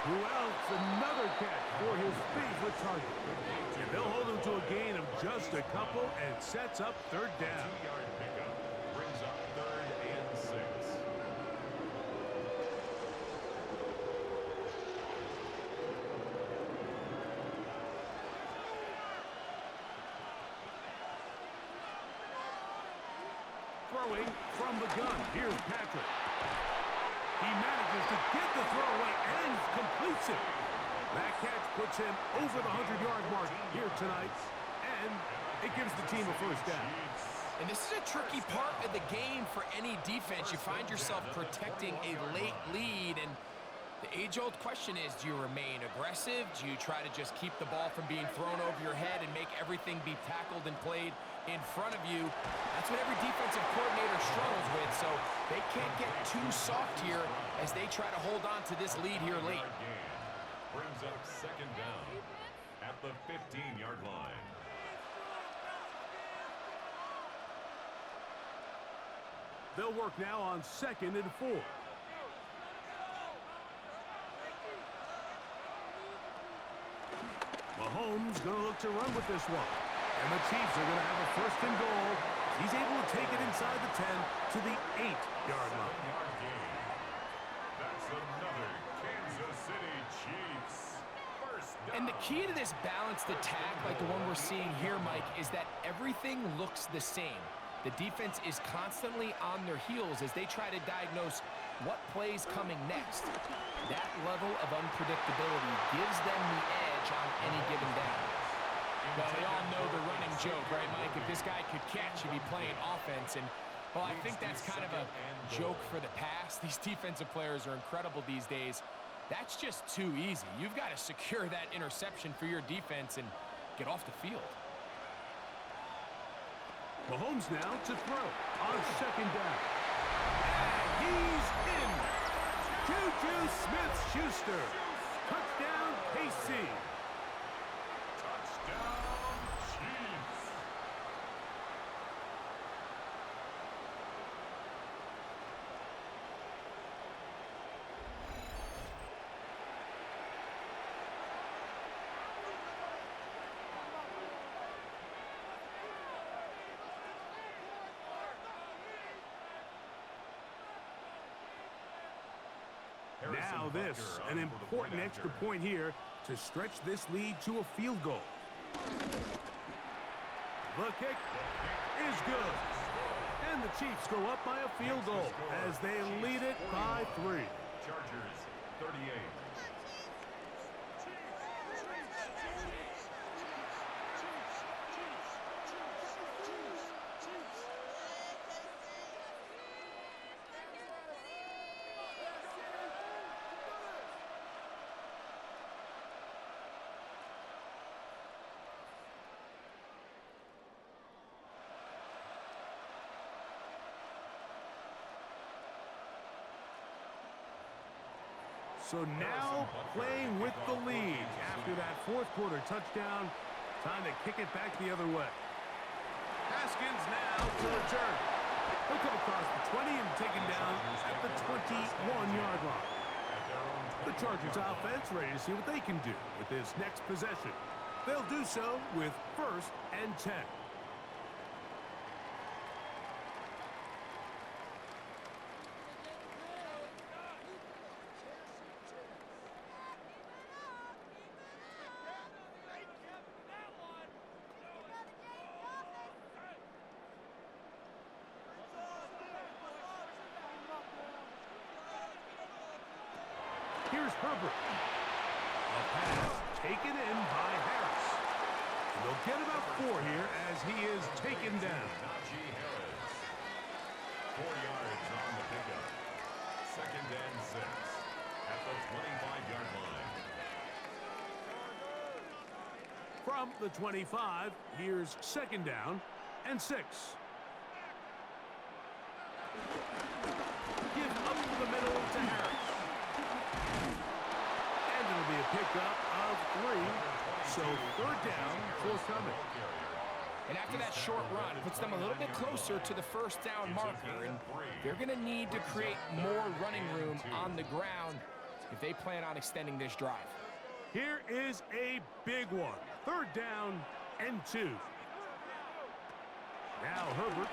Who else? Another catch for his favorite target. And they'll hold him to a gain of just a couple and sets up third down. 2-yard pickup brings up third and 6. Throwing from the gun. Here's Patrick. He manages to get the throw away and completes it. That catch puts him over the 100-yard mark here tonight, and it gives the team a first down. And this is a tricky part of the game for any defense. You find yourself protecting a late lead, and the age-old question is, do you remain aggressive? Do you try to just keep the ball from being thrown over your head and make everything be tackled and played in front of you? That's what every defensive coordinator struggles with, so they can't get too soft here as they try to hold on to this lead here late. Brings up second down at the 15-yard line. They'll work now on 2nd and 4. Mahomes going to look to run with this one. And the Chiefs are going to have a first and goal. He's able to take it inside the 10 to the 8-yard line. That's another Kansas City Chiefs first down. And the key to this balanced attack, like the one we're seeing here, Mike, is that everything looks the same. The defense is constantly on their heels as they try to diagnose what play's coming next. That level of unpredictability gives them the edge on any given down. Well, we all know the running joke, right, Mike? If this guy could catch, he'd be playing offense. And, well, I think that's kind of a joke for the past. These defensive players are incredible these days. That's just too easy. You've got to secure that interception for your defense and get off the field. Mahomes now to throw on second down. And he's in. Juju Smith-Schuster. Touchdown, KC. Touchdown, Chiefs. Now this, an important extra point here to stretch this lead to a field goal. The kick is good. And the Chiefs go up by a field goal as they lead it by 3. Chargers 38. So now playing with the lead after that fourth quarter touchdown. Time to kick it back the other way. Haskins now to return. He'll come across the 20 and taken down at the 21-yard line. The Chargers offense ready to see what they can do with this next possession. They'll do so with 1st and 10. Here's Herbert. A pass taken in by Harris. And they'll get about 4 here as he is taken down. Najee Harris. 4 yards on the pickup. second and 6 at the 25-yard line. From the 25, here's second down and 6. Give up the middle to Harris. And it'll be a pickup of 3. So third down, forthcoming. And after that short run, puts them a little bit closer to the first down marker. And they're going to need to create more running room on the ground if they plan on extending this drive. Here is a big one. Third down and 2. Now Herbert.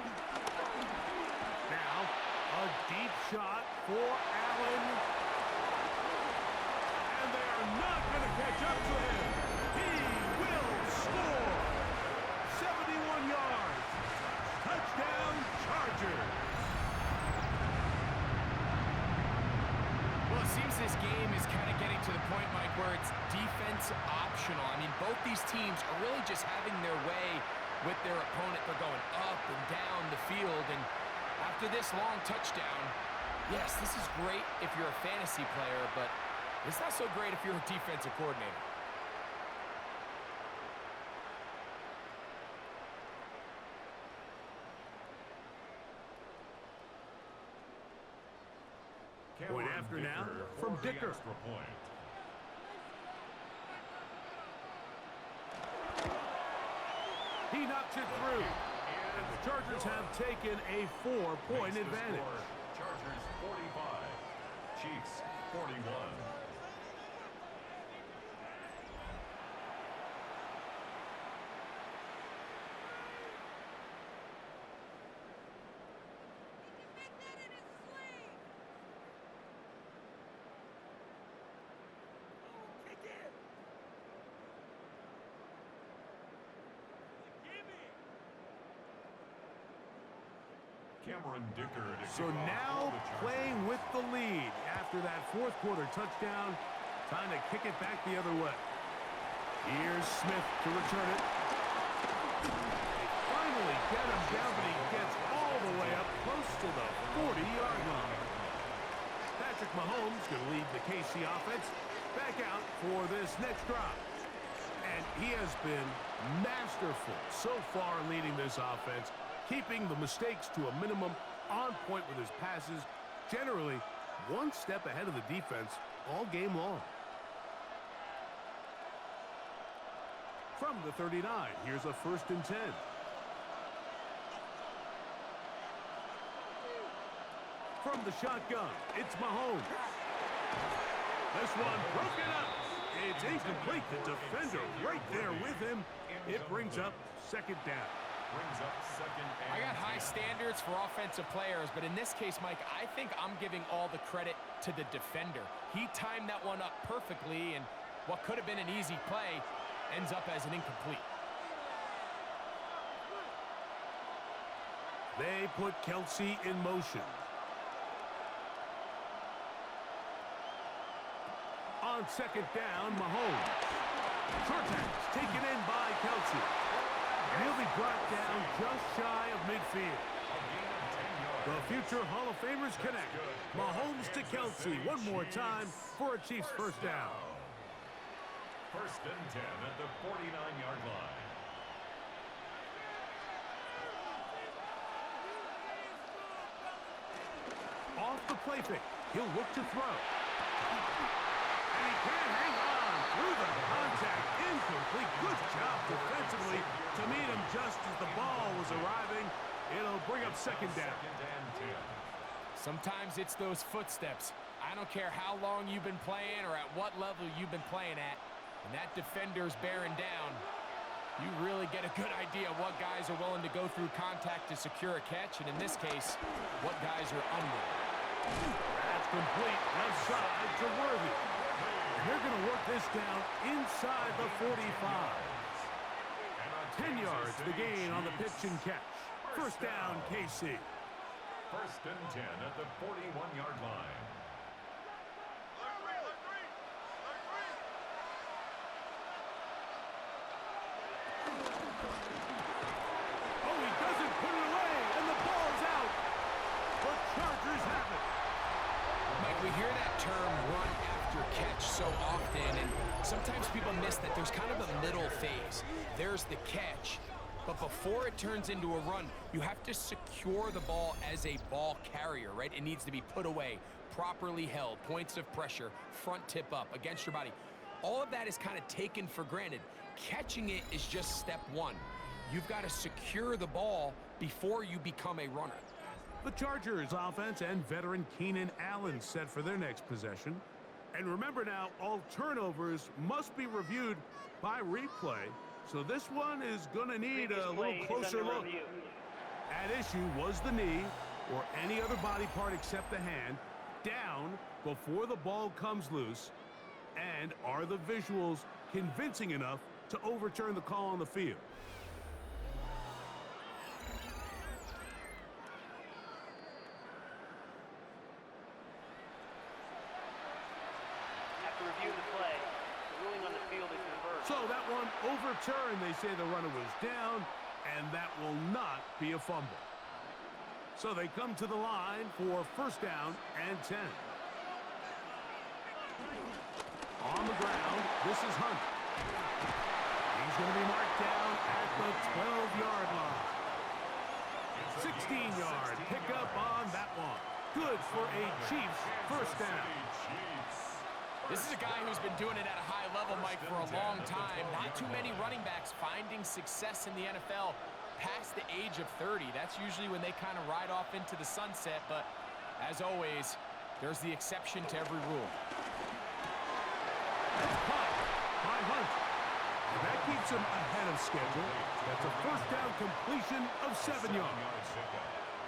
Now a deep shot for Allen. And they are not going to catch up to him. He will score. 71 yards. Touchdown, Chargers. Well, it seems this game is kind of getting to the point, Mike, where it's defense optional. I mean, both these teams are really just having their way with their opponent. They're going up and down the field, and after this long touchdown, yes, this is great if you're a fantasy player, but it's not so great if you're a defensive coordinator. Point after now from Dicker. He knocks it through. And the Chargers have taken a 4-point advantage. Chargers 45, Chiefs 41. Cameron Dicker to So kick off now for the Chargers. playing with the lead after that fourth quarter touchdown. Time to kick it back the other way. Here's Smith to return it. They finally get him down, but he gets all the way up close to the 40-yard line. Patrick Mahomes going to lead the KC offense back out for this next drive. And he has been masterful so far leading this offense, keeping the mistakes to a minimum, on point with his passes, generally one step ahead of the defense all game long. From the 39, here's a 1st and 10. From the shotgun, it's Mahomes. This one broken up. It's incomplete. The defender right there with him. It brings up second down. I got high standards for offensive players, but in this case, Mike, I think I'm giving all the credit to the defender. He timed that one up perfectly, and what could have been an easy play ends up as an incomplete. They put Kelsey in motion. On second down, Mahomes. Short pass taken in by Kelsey. And he'll be brought down just shy of midfield. The future Hall of Famers connect. Mahomes to Kelsey one more time for a Chiefs first down. 1st and 10 at the 49-yard line. Off the play fake. He'll look to throw. And he can't hang on through the contact. Incomplete. Good job defensively to meet him just as the ball was arriving. It'll bring up second down. Sometimes it's those footsteps. I don't care how long you've been playing or at what level you've been playing at. When that defender's bearing down, you really get a good idea of what guys are willing to go through contact to secure a catch, and in this case, what guys are unwilling. That's complete. Left side to Worthy. And they're going to work this down inside the 45. 10 yards the gain on the pitch and catch. First down, KC. 1st and 10 at the 41-yard line. Oh, he doesn't put it away, and the ball's out. The Chargers have it. line, and sometimes people miss that there's kind of a middle phase. There's the catch, but before it turns into a run, you have to secure the ball as a ball carrier, right? It needs to be put away, properly held, points of pressure, front tip up, against your body. All of that is kind of taken for granted. Catching it is just step one. You've got to secure the ball before you become a runner. The Chargers offense and veteran Keenan Allen set for their next possession. And remember now, all turnovers must be reviewed by replay. So this one is going to need a little closer look. At issue was the knee or any other body part except the hand down before the ball comes loose. And are the visuals convincing enough to overturn the call on the field? After review of the play, the ruling on the field is reversed. So that one overturned. They say the runner was down, and that will not be a fumble. So they come to the line for first down and 10. On the ground, this is Hunt. He's going to be marked down at the 12-yard line. 16-yard pickup on that one. Good for a Chiefs first down. This is a guy who's been doing it at a high level, Mike, for a long time. Not too many running backs finding success in the NFL past the age of 30. That's usually when they kind of ride off into the sunset, but as always, there's the exception to every rule. That's caught by Hunt. And that keeps him ahead of schedule. That's a first down completion of 7 yards.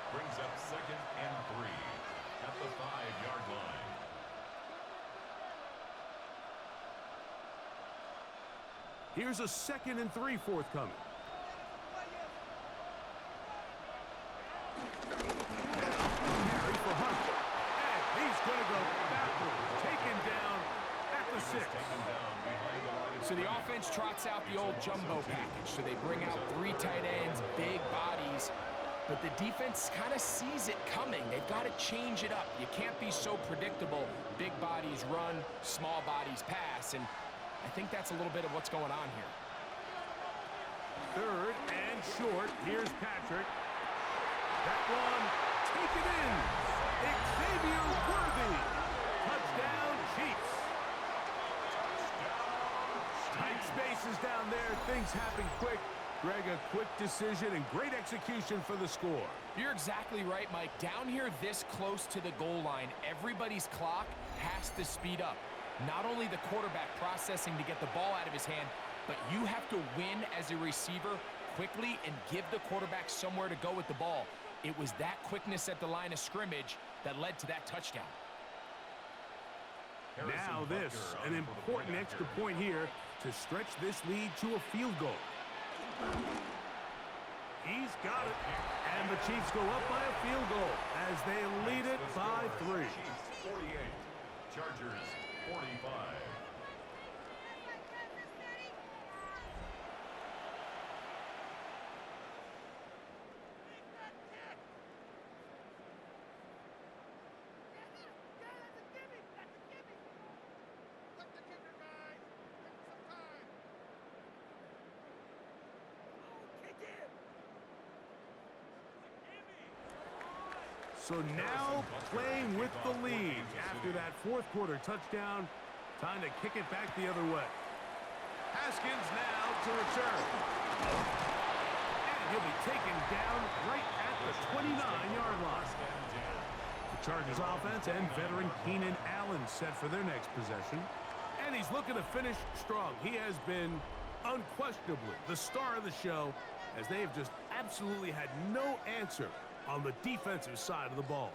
Brings up second and 3 at the 5-yard line. Here's a 2nd and 3 forthcoming. Carry for Hunt. And he's going to go backwards. Taken down at the 6. So the offense trots out the old jumbo package. So they bring out 3 tight ends, big bodies. But the defense kind of sees it coming. They've got to change it up. You can't be so predictable. Big bodies run, small bodies pass. And I think that's a little bit of what's going on here. 3rd and short. Here's Patrick. That one taken in. Xavier Worthy. Touchdown, Chiefs. Tight spaces down there. Things happen quick. Greg, a quick decision and great execution for the score. You're exactly right, Mike. Down here this close to the goal line, everybody's clock has to speed up. Not only the quarterback processing to get the ball out of his hand, but you have to win as a receiver quickly and give the quarterback somewhere to go with the ball. It was that quickness at the line of scrimmage that led to that touchdown. Now this, an important extra point here to stretch this lead to a field goal. He's got it. And the Chiefs go up by a field goal as they lead it by 3. Chiefs 48, Chargers 45. So now playing with the lead after that 4th quarter touchdown. Time to kick it back the other way. Haskins now to return. And he'll be taken down right at the 29-yard line. The Chargers offense and veteran Keenan Allen set for their next possession. And he's looking to finish strong. He has been unquestionably the star of the show as they have just absolutely had no answer on the defensive side of the ball.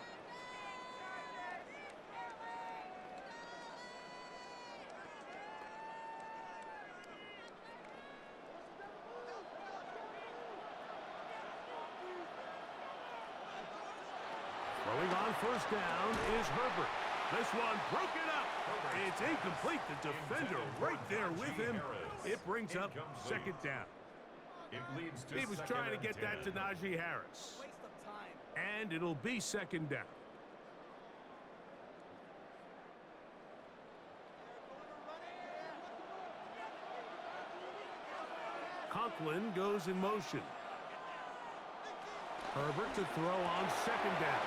Throwing on first down is Herbert. This one broken up. It's incomplete. The defender right there with him. It brings up second down. It leads to He was trying to get that to Najee Harris. And it'll be second down. McLaughlin goes in motion. Herbert to throw on second down.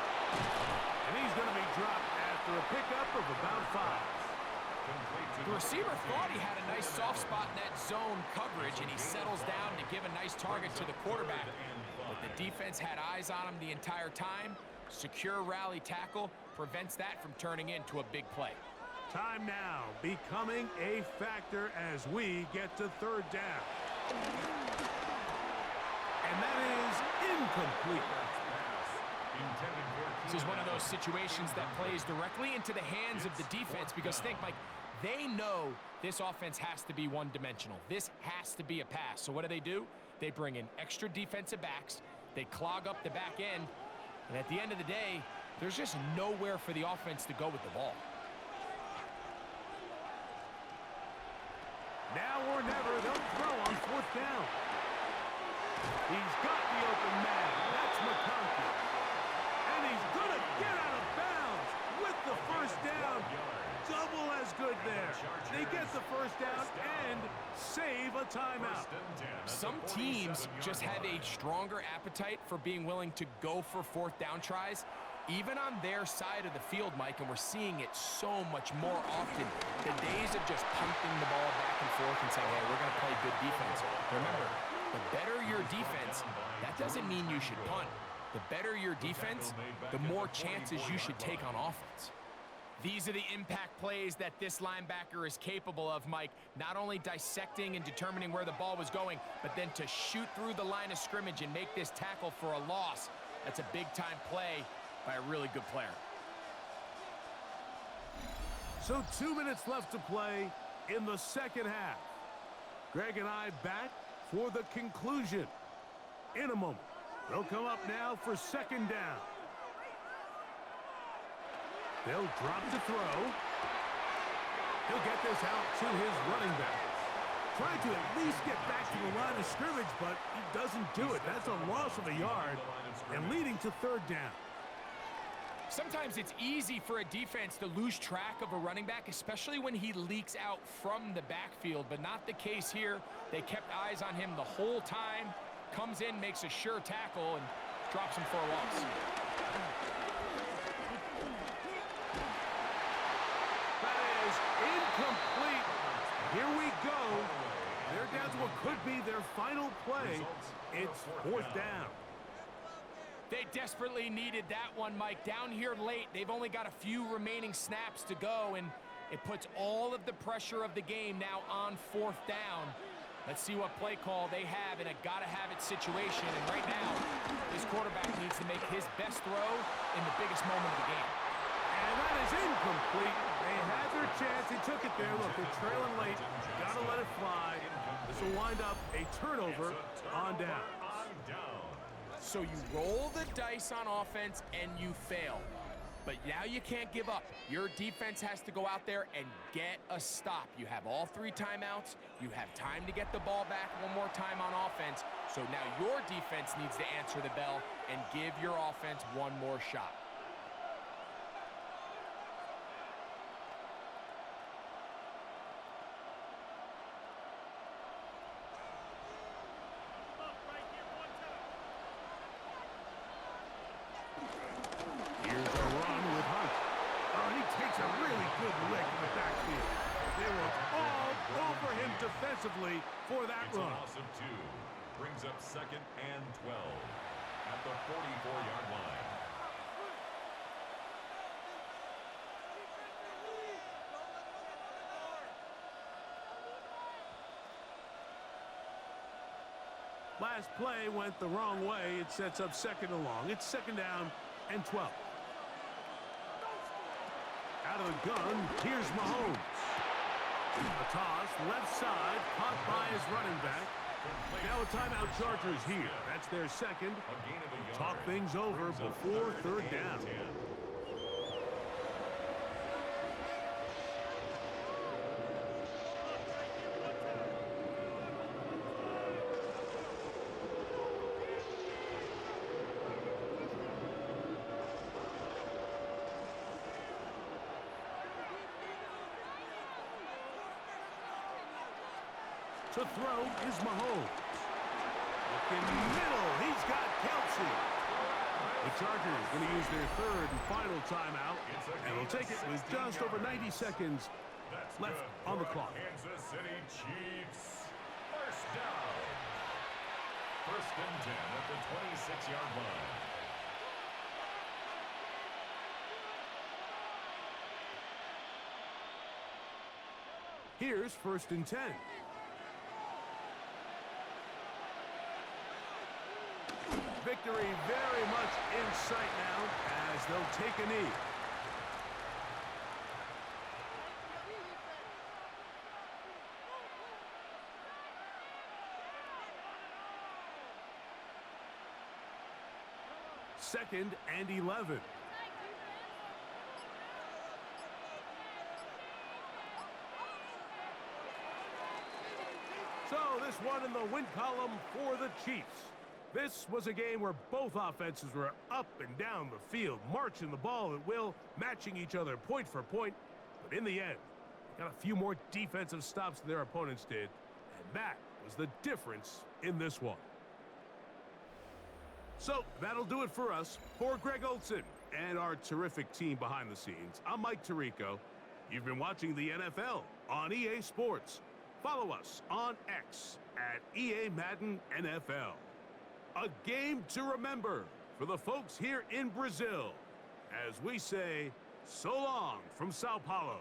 And he's going to be dropped after a pickup of about 5. The receiver thought he had a nice soft spot in that zone coverage, and he settles down to give a nice target to the quarterback. But the defense had eyes on him the entire time. Secure rally tackle prevents that from turning into a big play. Time now becoming a factor as we get to third down. And that is incomplete. This is one of those situations that plays directly into the hands of the defense because think, Mike, they know this offense has to be one-dimensional. This has to be a pass. So what do? They bring in extra defensive backs. They clog up the back end. And at the end of the day, there's just nowhere for the offense to go with the ball. Now or never, they'll throw on fourth down. He's got the open man. That's McConkey. And he's going to get out of bounds with the first down. Double as good there. They get the first down and save a timeout. Some teams just have a stronger appetite for being willing to go for fourth down tries, even on their side of the field, Mike, and we're seeing it so much more often. The days of just pumping the ball back and forth and saying, hey, we're going to play good defense. Remember, the better your defense, that doesn't mean you should punt. The better your defense, the more chances you should take on offense. These are the impact plays that this linebacker is capable of, Mike. Not only dissecting and determining where the ball was going, but then to shoot through the line of scrimmage and make this tackle for a loss. That's a big-time play by a really good player. So 2 minutes left to play in the second half. Greg and I back for the conclusion. In a moment, they'll come up now for second down. They'll drop to throw. He'll get this out to his running back. Trying to at least get back to the line of scrimmage, but he doesn't do it. That's a loss of a yard and leading to third down. Sometimes it's easy for a defense to lose track of a running back, especially when he leaks out from the backfield, but not the case here. They kept eyes on him the whole time. Comes in, makes a sure tackle, and drops him for a loss. Incomplete. Here we go. They're down to what could be their final play. It's fourth down. They desperately needed that one, Mike. Down here late, they've only got a few remaining snaps to go, and it puts all of the pressure of the game now on fourth down. Let's see what play call they have in a gotta-have-it situation. And right now, this quarterback needs to make his best throw in the biggest moment of the game. And that is incomplete. They had their chance. He took it there. Look, they're trailing late. Got to let it fly. This will wind up a turnover on down. So you roll the dice on offense and you fail. But now you can't give up. Your defense has to go out there and get a stop. You have all 3 timeouts. You have time to get the ball back one more time on offense. So now your defense needs to answer the bell and give your offense one more shot. Defensively for that it's run. A loss of 2. Brings up second and 12 at the 44-yard line. Last play went the wrong way. It sets up second and long. It's second down and 12. Out of the gun, here's Mahomes. A toss, left side, caught by his running back. Now a timeout Chargers here. That's their second. Talk things over before third down. To throw is Mahomes. looking middle. He's got Kelsey. The Chargers going to use their third and final timeout, and they'll take it with just over 90 seconds left on the clock. Kansas City Chiefs. First down. First and 10 at the 26-yard line. Here's first and 10. Victory very much in sight now as they'll take a knee. Second and 11. So this one in the win column for the Chiefs. This was a game where both offenses were up and down the field, marching the ball at will, matching each other point for point. But in the end, they got a few more defensive stops than their opponents did, and that was the difference in this one. So that'll do it for us. For Greg Olson and our terrific team behind the scenes, I'm Mike Tirico. You've been watching the NFL on EA Sports. Follow us on X at EA Madden NFL. A game to remember for the folks here in Brazil as we say so long from Sao Paulo.